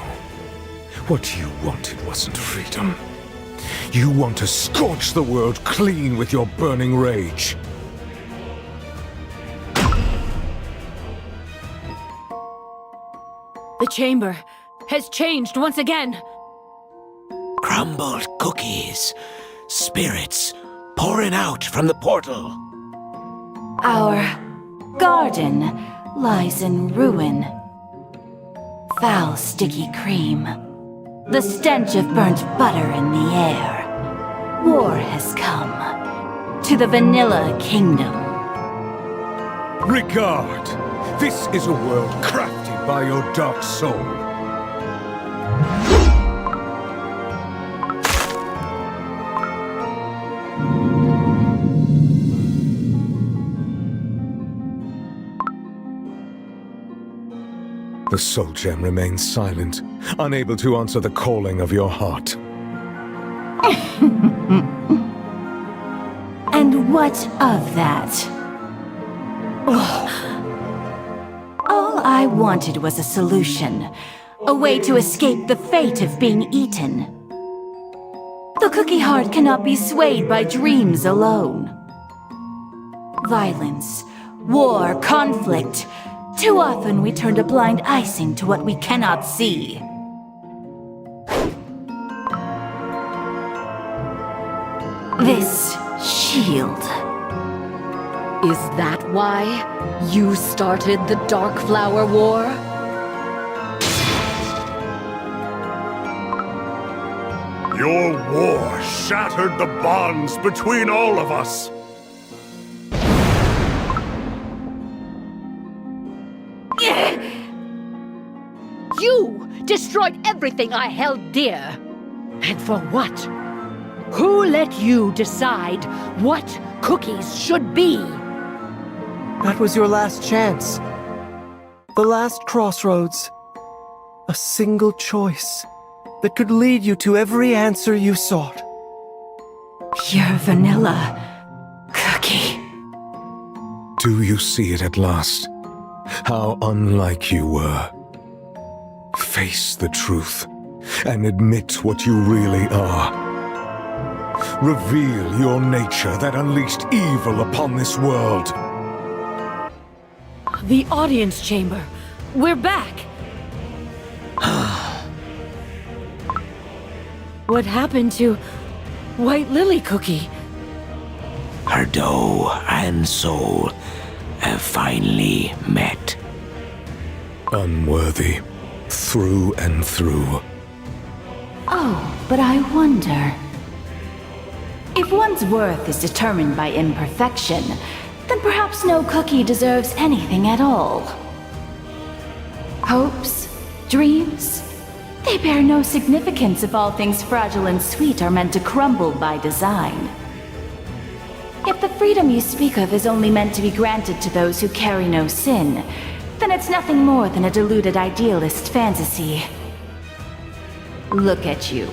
what you wanted wasn't freedom. You want to scorch the world clean with your burning rage. The chamber has changed once again. Crumbled cookies. spirits pouring out from the portal. Our garden lies in ruin. Foul, sticky cream. The stench of burnt butter in the air. War has come to the Vanilla Kingdom. Regard! This is a world crafted by your dark soul. The soul gem remains silent, unable to answer the calling of your heart. And what of that? All I wanted was a solution. A way to escape the fate of being eaten. The cookie heart cannot be swayed by dreams alone. Violence, war, conflict. Too often we turn a blind icing to what we cannot see. This shield. Is that why you started the Dark Flower War? Your war shattered the bonds between all of us. You destroyed everything I held dear. And for what? Who let you decide what cookies should be? That was your last chance. The last crossroads. A single choice that could lead you to every answer you sought. Pure vanilla cookie. Do you see it at last? How unlike you were. Face the truth and admit what you really are. Reveal your nature that unleashed evil upon this world. The audience chamber. We're back. What happened to White Lily Cookie? Her dough and soul have finally met. Unworthy, through and through. Oh, but I wonder. If one's worth is determined by imperfection, then perhaps no cookie deserves anything at all. Hopes, dreams, they bear no significance if all things fragile and sweet are meant to crumble by design. If the freedom you speak of is only meant to be granted to those who carry no sin, then it's nothing more than a deluded idealist fantasy. Look at you.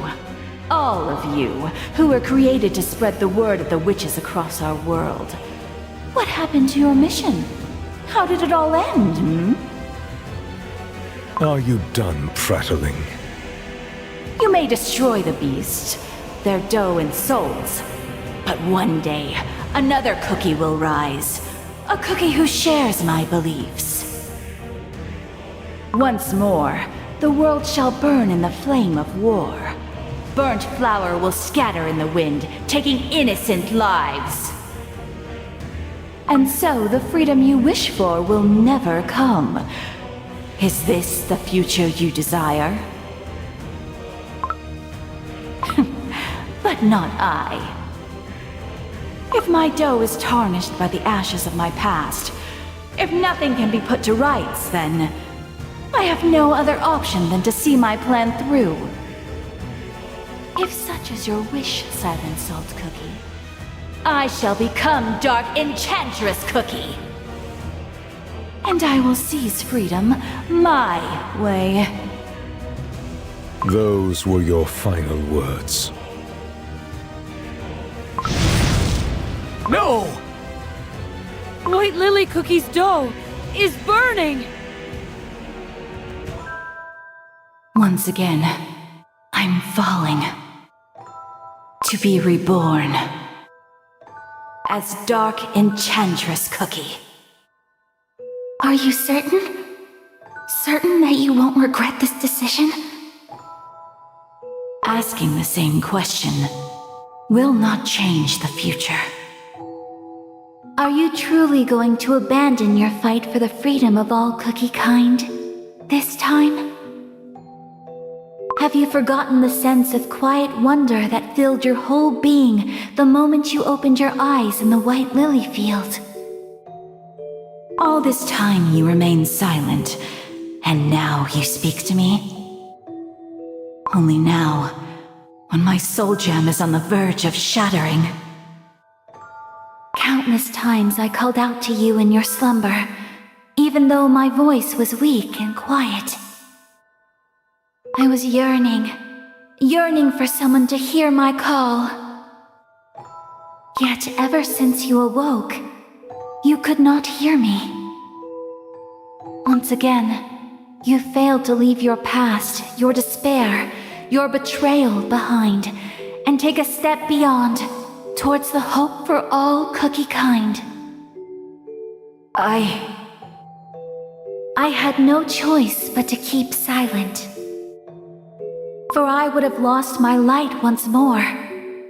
All of you, who were created to spread the word of the witches across our world. What happened to your mission? How did it all end, Are you done prattling? You may destroy the beast, their dough and souls. But one day, another cookie will rise. A cookie who shares my beliefs. Once more, the world shall burn in the flame of war. Burnt flour will scatter in the wind, taking innocent lives. And so the freedom you wish for will never come. Is this the future you desire? But not I. If my dough is tarnished by the ashes of my past, if nothing can be put to rights, then I have no other option than to see my plan through. If such is your wish, Silent Salt Cookie, I shall become Dark Enchantress Cookie. And I will seize freedom my way. Those were your final words. No! White Lily Cookie's dough is burning! Once again, I'm falling. To be reborn. As Dark Enchantress Cookie. Are you certain? Certain that you won't regret this decision? Asking the same question will not change the future. Are you truly going to abandon your fight for the freedom of all cookie kind this time? Have you forgotten the sense of quiet wonder that filled your whole being the moment you opened your eyes in the white lily field? All this time you remained silent, and now you speak to me? Only now, when my soul gem is on the verge of shattering. Countless times I called out to you in your slumber, even though my voice was weak and quiet. I was yearning for someone to hear my call. Yet ever since you awoke, you could not hear me. Once again, you failed to leave your past, your despair, your betrayal behind, and take a step beyond, towards the hope for all cookie kind. I had no choice but to keep silent. For I would have lost my light once more,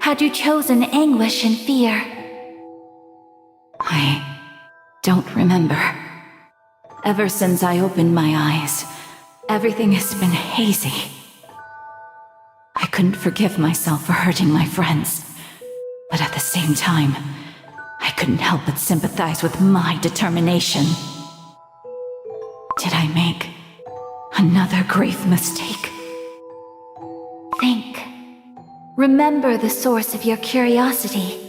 had you chosen anguish and fear. I don't remember. Ever since I opened my eyes, everything has been hazy. I couldn't forgive myself for hurting my friends, but at the same time, I couldn't help but sympathize with my determination. Did I make another grave mistake? Think. Remember the source of your curiosity.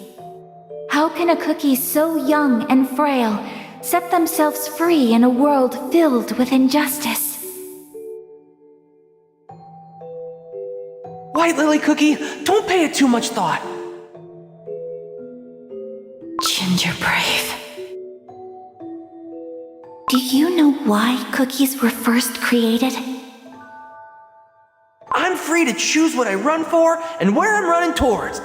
How can a cookie so young and frail set themselves free in a world filled with injustice? White Lily Cookie, don't pay it too much thought. Ginger Brave. Do you know why cookies were first created? I'm free to choose what I run for and where I'm running towards.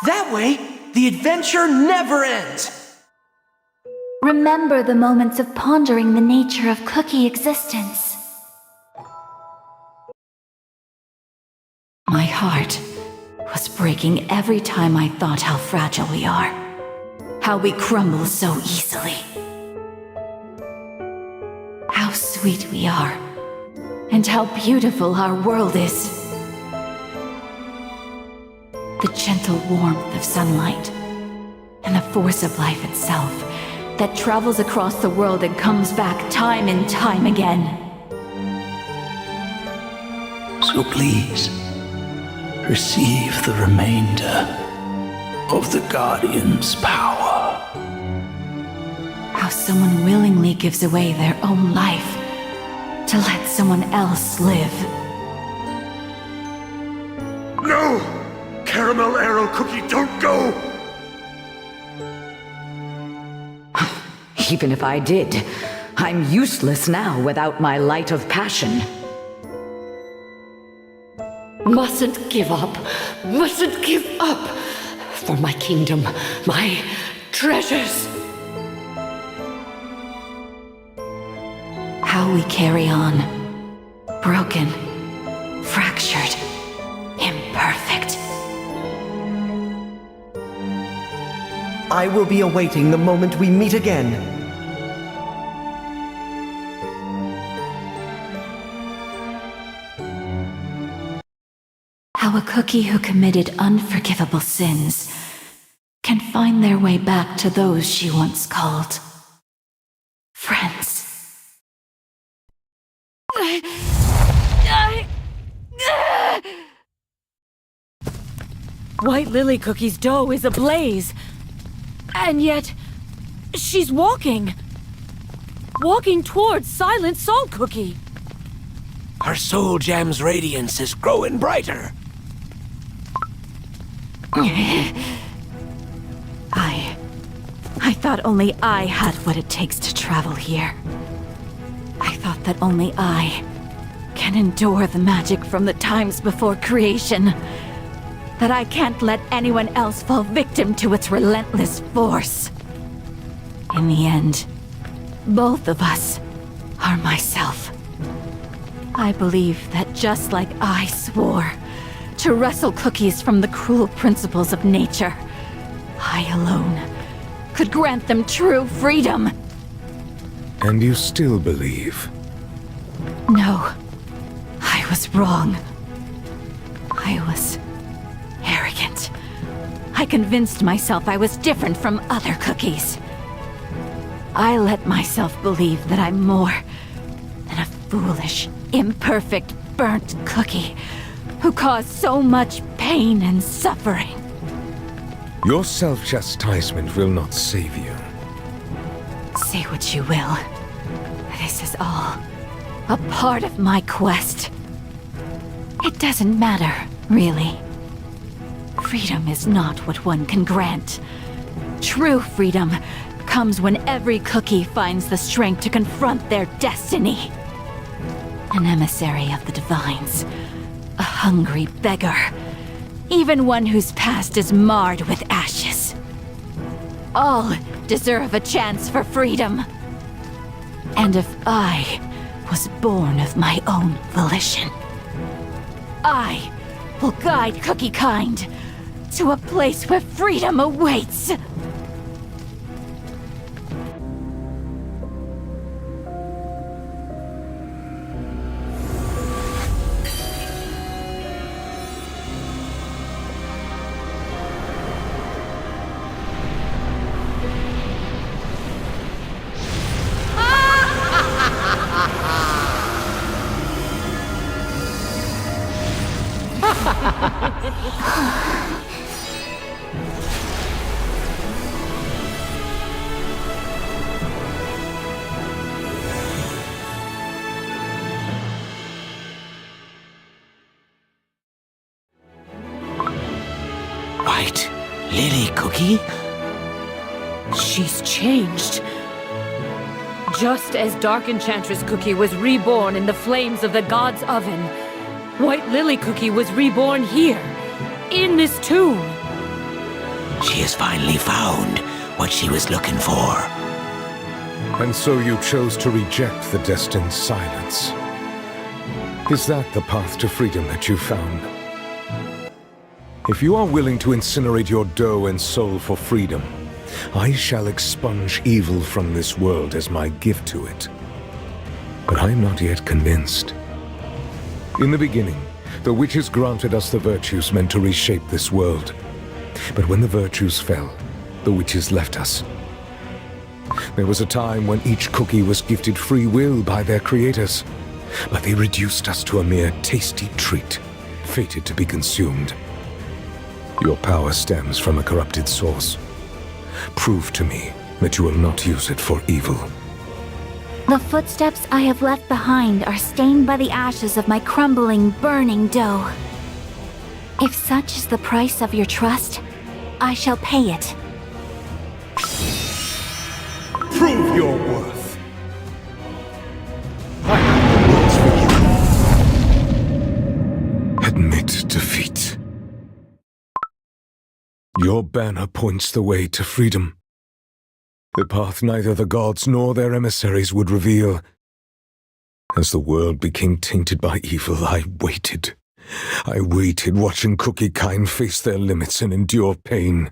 That way, the adventure never ends. Remember the moments of pondering the nature of cookie existence. My heart was breaking every time I thought how fragile we are. How we crumble so easily. How sweet we are. And how beautiful our world is. The gentle warmth of sunlight, and the force of life itself that travels across the world and comes back time and time again. So please, receive the remainder of the Guardian's power. How someone willingly gives away their own life to let someone else live. No! Caramel Arrow Cookie, don't go! Even if I did, I'm useless now without my light of passion. Mustn't give up. Mustn't give up. For my kingdom, my treasures. How we carry on. Broken, fractured, imperfect. I will be awaiting the moment we meet again. How a cookie who committed unforgivable sins can find their way back to those she once called friends. White Lily Cookie's dough is ablaze. And yet, she's walking. Walking towards Silent Salt Cookie. Her soul gem's radiance is growing brighter. I thought only I had what it takes to travel here. I thought that only I can endure the magic from the times before creation. That I can't let anyone else fall victim to its relentless force. In the end, both of us are myself. I believe that just like I swore to wrestle cookies from the cruel principles of nature. I alone could grant them true freedom. And you still believe? No, I was wrong. I was arrogant. I convinced myself I was different from other cookies. I let myself believe that I'm more than a foolish, imperfect, burnt cookie who caused so much pain and suffering. Your self-chastisement will not save you. Say what you will. This is all a part of my quest. It doesn't matter, really. Freedom is not what one can grant. True freedom comes when every cookie finds the strength to confront their destiny. An emissary of the divines, a hungry beggar, even one whose past is marred with ashes. All deserve a chance for freedom. And if I was born of my own volition, I will guide Cookie Kind to a place where freedom awaits. White Lily Cookie? She's changed. Just as Dark Enchantress Cookie was reborn in the flames of the God's Oven, White Lily Cookie was reborn here, in this tomb. She has finally found what she was looking for. And so you chose to reject the destined silence. Is that the path to freedom that you found? If you are willing to incinerate your dough and soul for freedom, I shall expunge evil from this world as my gift to it. But I am not yet convinced. In the beginning, the witches granted us the virtues meant to reshape this world. But when the virtues fell, the witches left us. There was a time when each cookie was gifted free will by their creators, but they reduced us to a mere tasty treat, fated to be consumed. Your power stems from a corrupted source. Prove to me that you will not use it for evil. The footsteps I have left behind are stained by the ashes of my crumbling, burning dough. If such is the price of your trust, I shall pay it. Prove your worth. I have the words for you. Admit defeat. Your banner points the way to freedom. The path neither the gods nor their emissaries would reveal. As the world became tainted by evil, I waited. I waited, watching Cookie Kind face their limits and endure pain.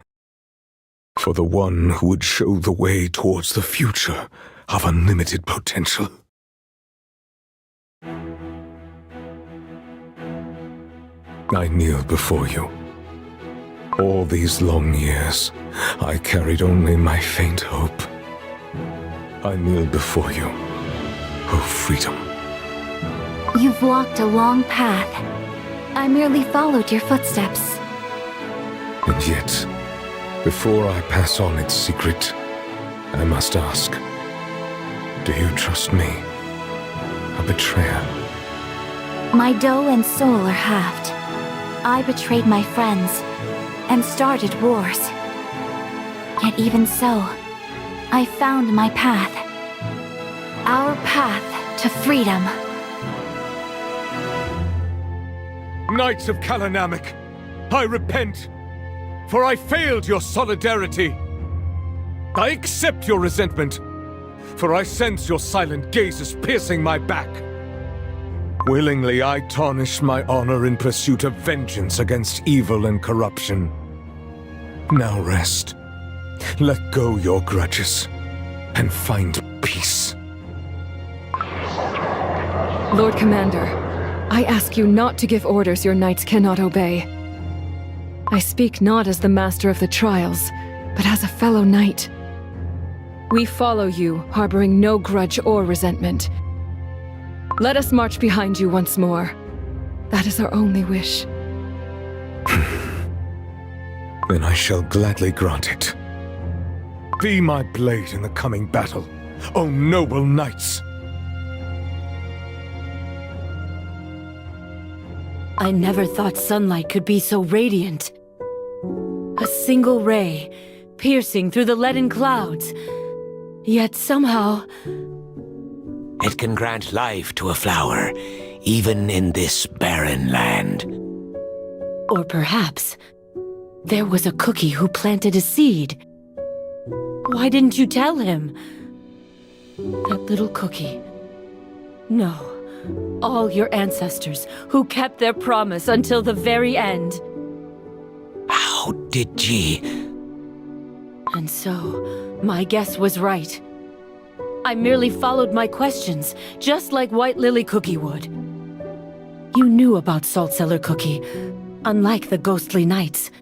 For the one who would show the way towards the future of unlimited potential. I kneel before you. All these long years, I carried only my faint hope. I kneel before you, oh freedom. You've walked a long path. I merely followed your footsteps. And yet, before I pass on its secret, I must ask, do you trust me, a betrayer? My dough and soul are halved. I betrayed my friends and started wars. Yet even so, I found my path. Our path to freedom. Knights of Kalanamek, I repent, for I failed your solidarity. I accept your resentment, for I sense your silent gazes piercing my back. Willingly I tarnished my honor in pursuit of vengeance against evil and corruption. Now rest. Let go your grudges, and find peace. Lord Commander, I ask you not to give orders your knights cannot obey. I speak not as the master of the trials, but as a fellow knight. We follow you, harboring no grudge or resentment. Let us march behind you once more. That is our only wish. Then I shall gladly grant it. Be my blade in the coming battle, O noble knights! I never thought sunlight could be so radiant. A single ray, piercing through the leaden clouds. Yet somehow... It can grant life to a flower, even in this barren land. Or perhaps, there was a cookie who planted a seed. Why didn't you tell him? That little cookie. No, all your ancestors who kept their promise until the very end. How did ye? And so, my guess was right. I merely followed my questions, just like White Lily Cookie would. You knew about Salt Cellar Cookie, unlike the ghostly knights.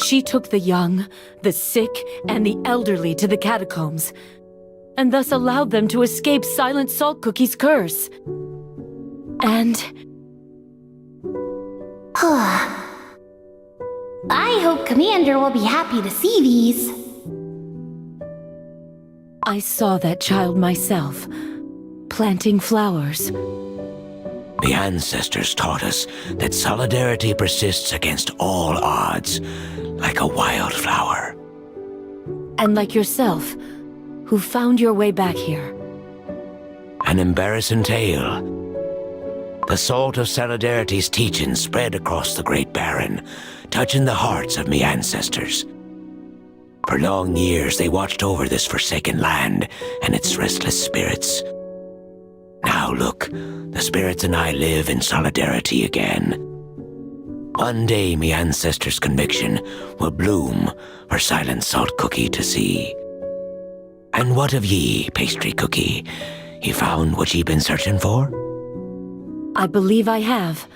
She took the young, the sick, and the elderly to the catacombs, and thus allowed them to escape Silent Salt Cookie's curse. And... I hope Commander will be happy to see these. I saw that child myself, planting flowers. The ancestors taught us that solidarity persists against all odds, like a wildflower. And like yourself, who found your way back here. An embarrassing tale. The salt of solidarity's teaching spread across the Great Barren, touching the hearts of me ancestors. For long years they watched over this forsaken land and its restless spirits. Now look, the spirits and I live in solidarity again. One day me ancestors' conviction will bloom for Silent Salt Cookie to see. And what of ye, Pastry Cookie? You found what ye been searching for? I believe I have.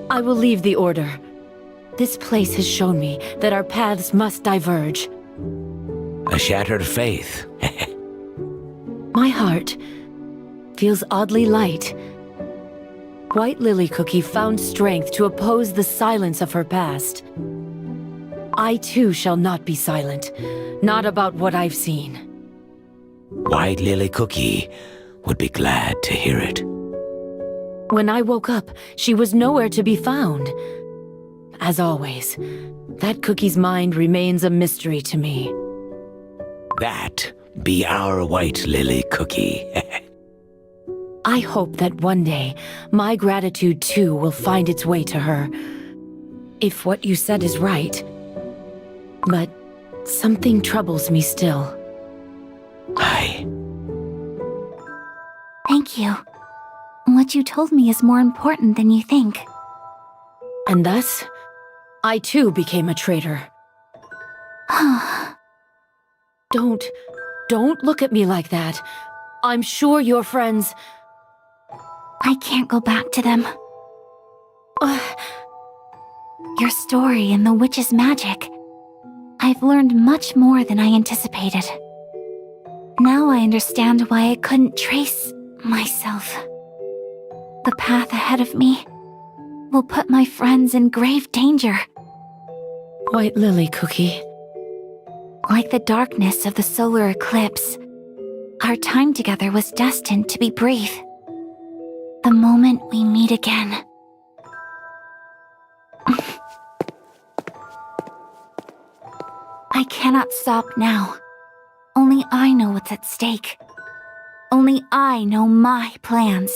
I will leave the Order. This place has shown me that our paths must diverge. A shattered faith. My heart feels oddly light. White Lily Cookie found strength to oppose the silence of her past. I too shall not be silent, not about what I've seen. White Lily Cookie would be glad to hear it. When I woke up, she was nowhere to be found. As always, that cookie's mind remains a mystery to me. That be our White Lily Cookie. I hope that one day, my gratitude too will find its way to her. If what you said is right. But something troubles me still. Aye. Thank you. What you told me is more important than you think. And thus, I too became a traitor. Don't look at me like that. I'm sure your friends... I can't go back to them. Your story and the witch's magic. I've learned much more than I anticipated. Now I understand why I couldn't trace myself. The path ahead of me will put my friends in grave danger. White Lily Cookie. Like the darkness of the solar eclipse, our time together was destined to be brief. The moment we meet again. I cannot stop now. Only I know what's at stake. Only I know my plans.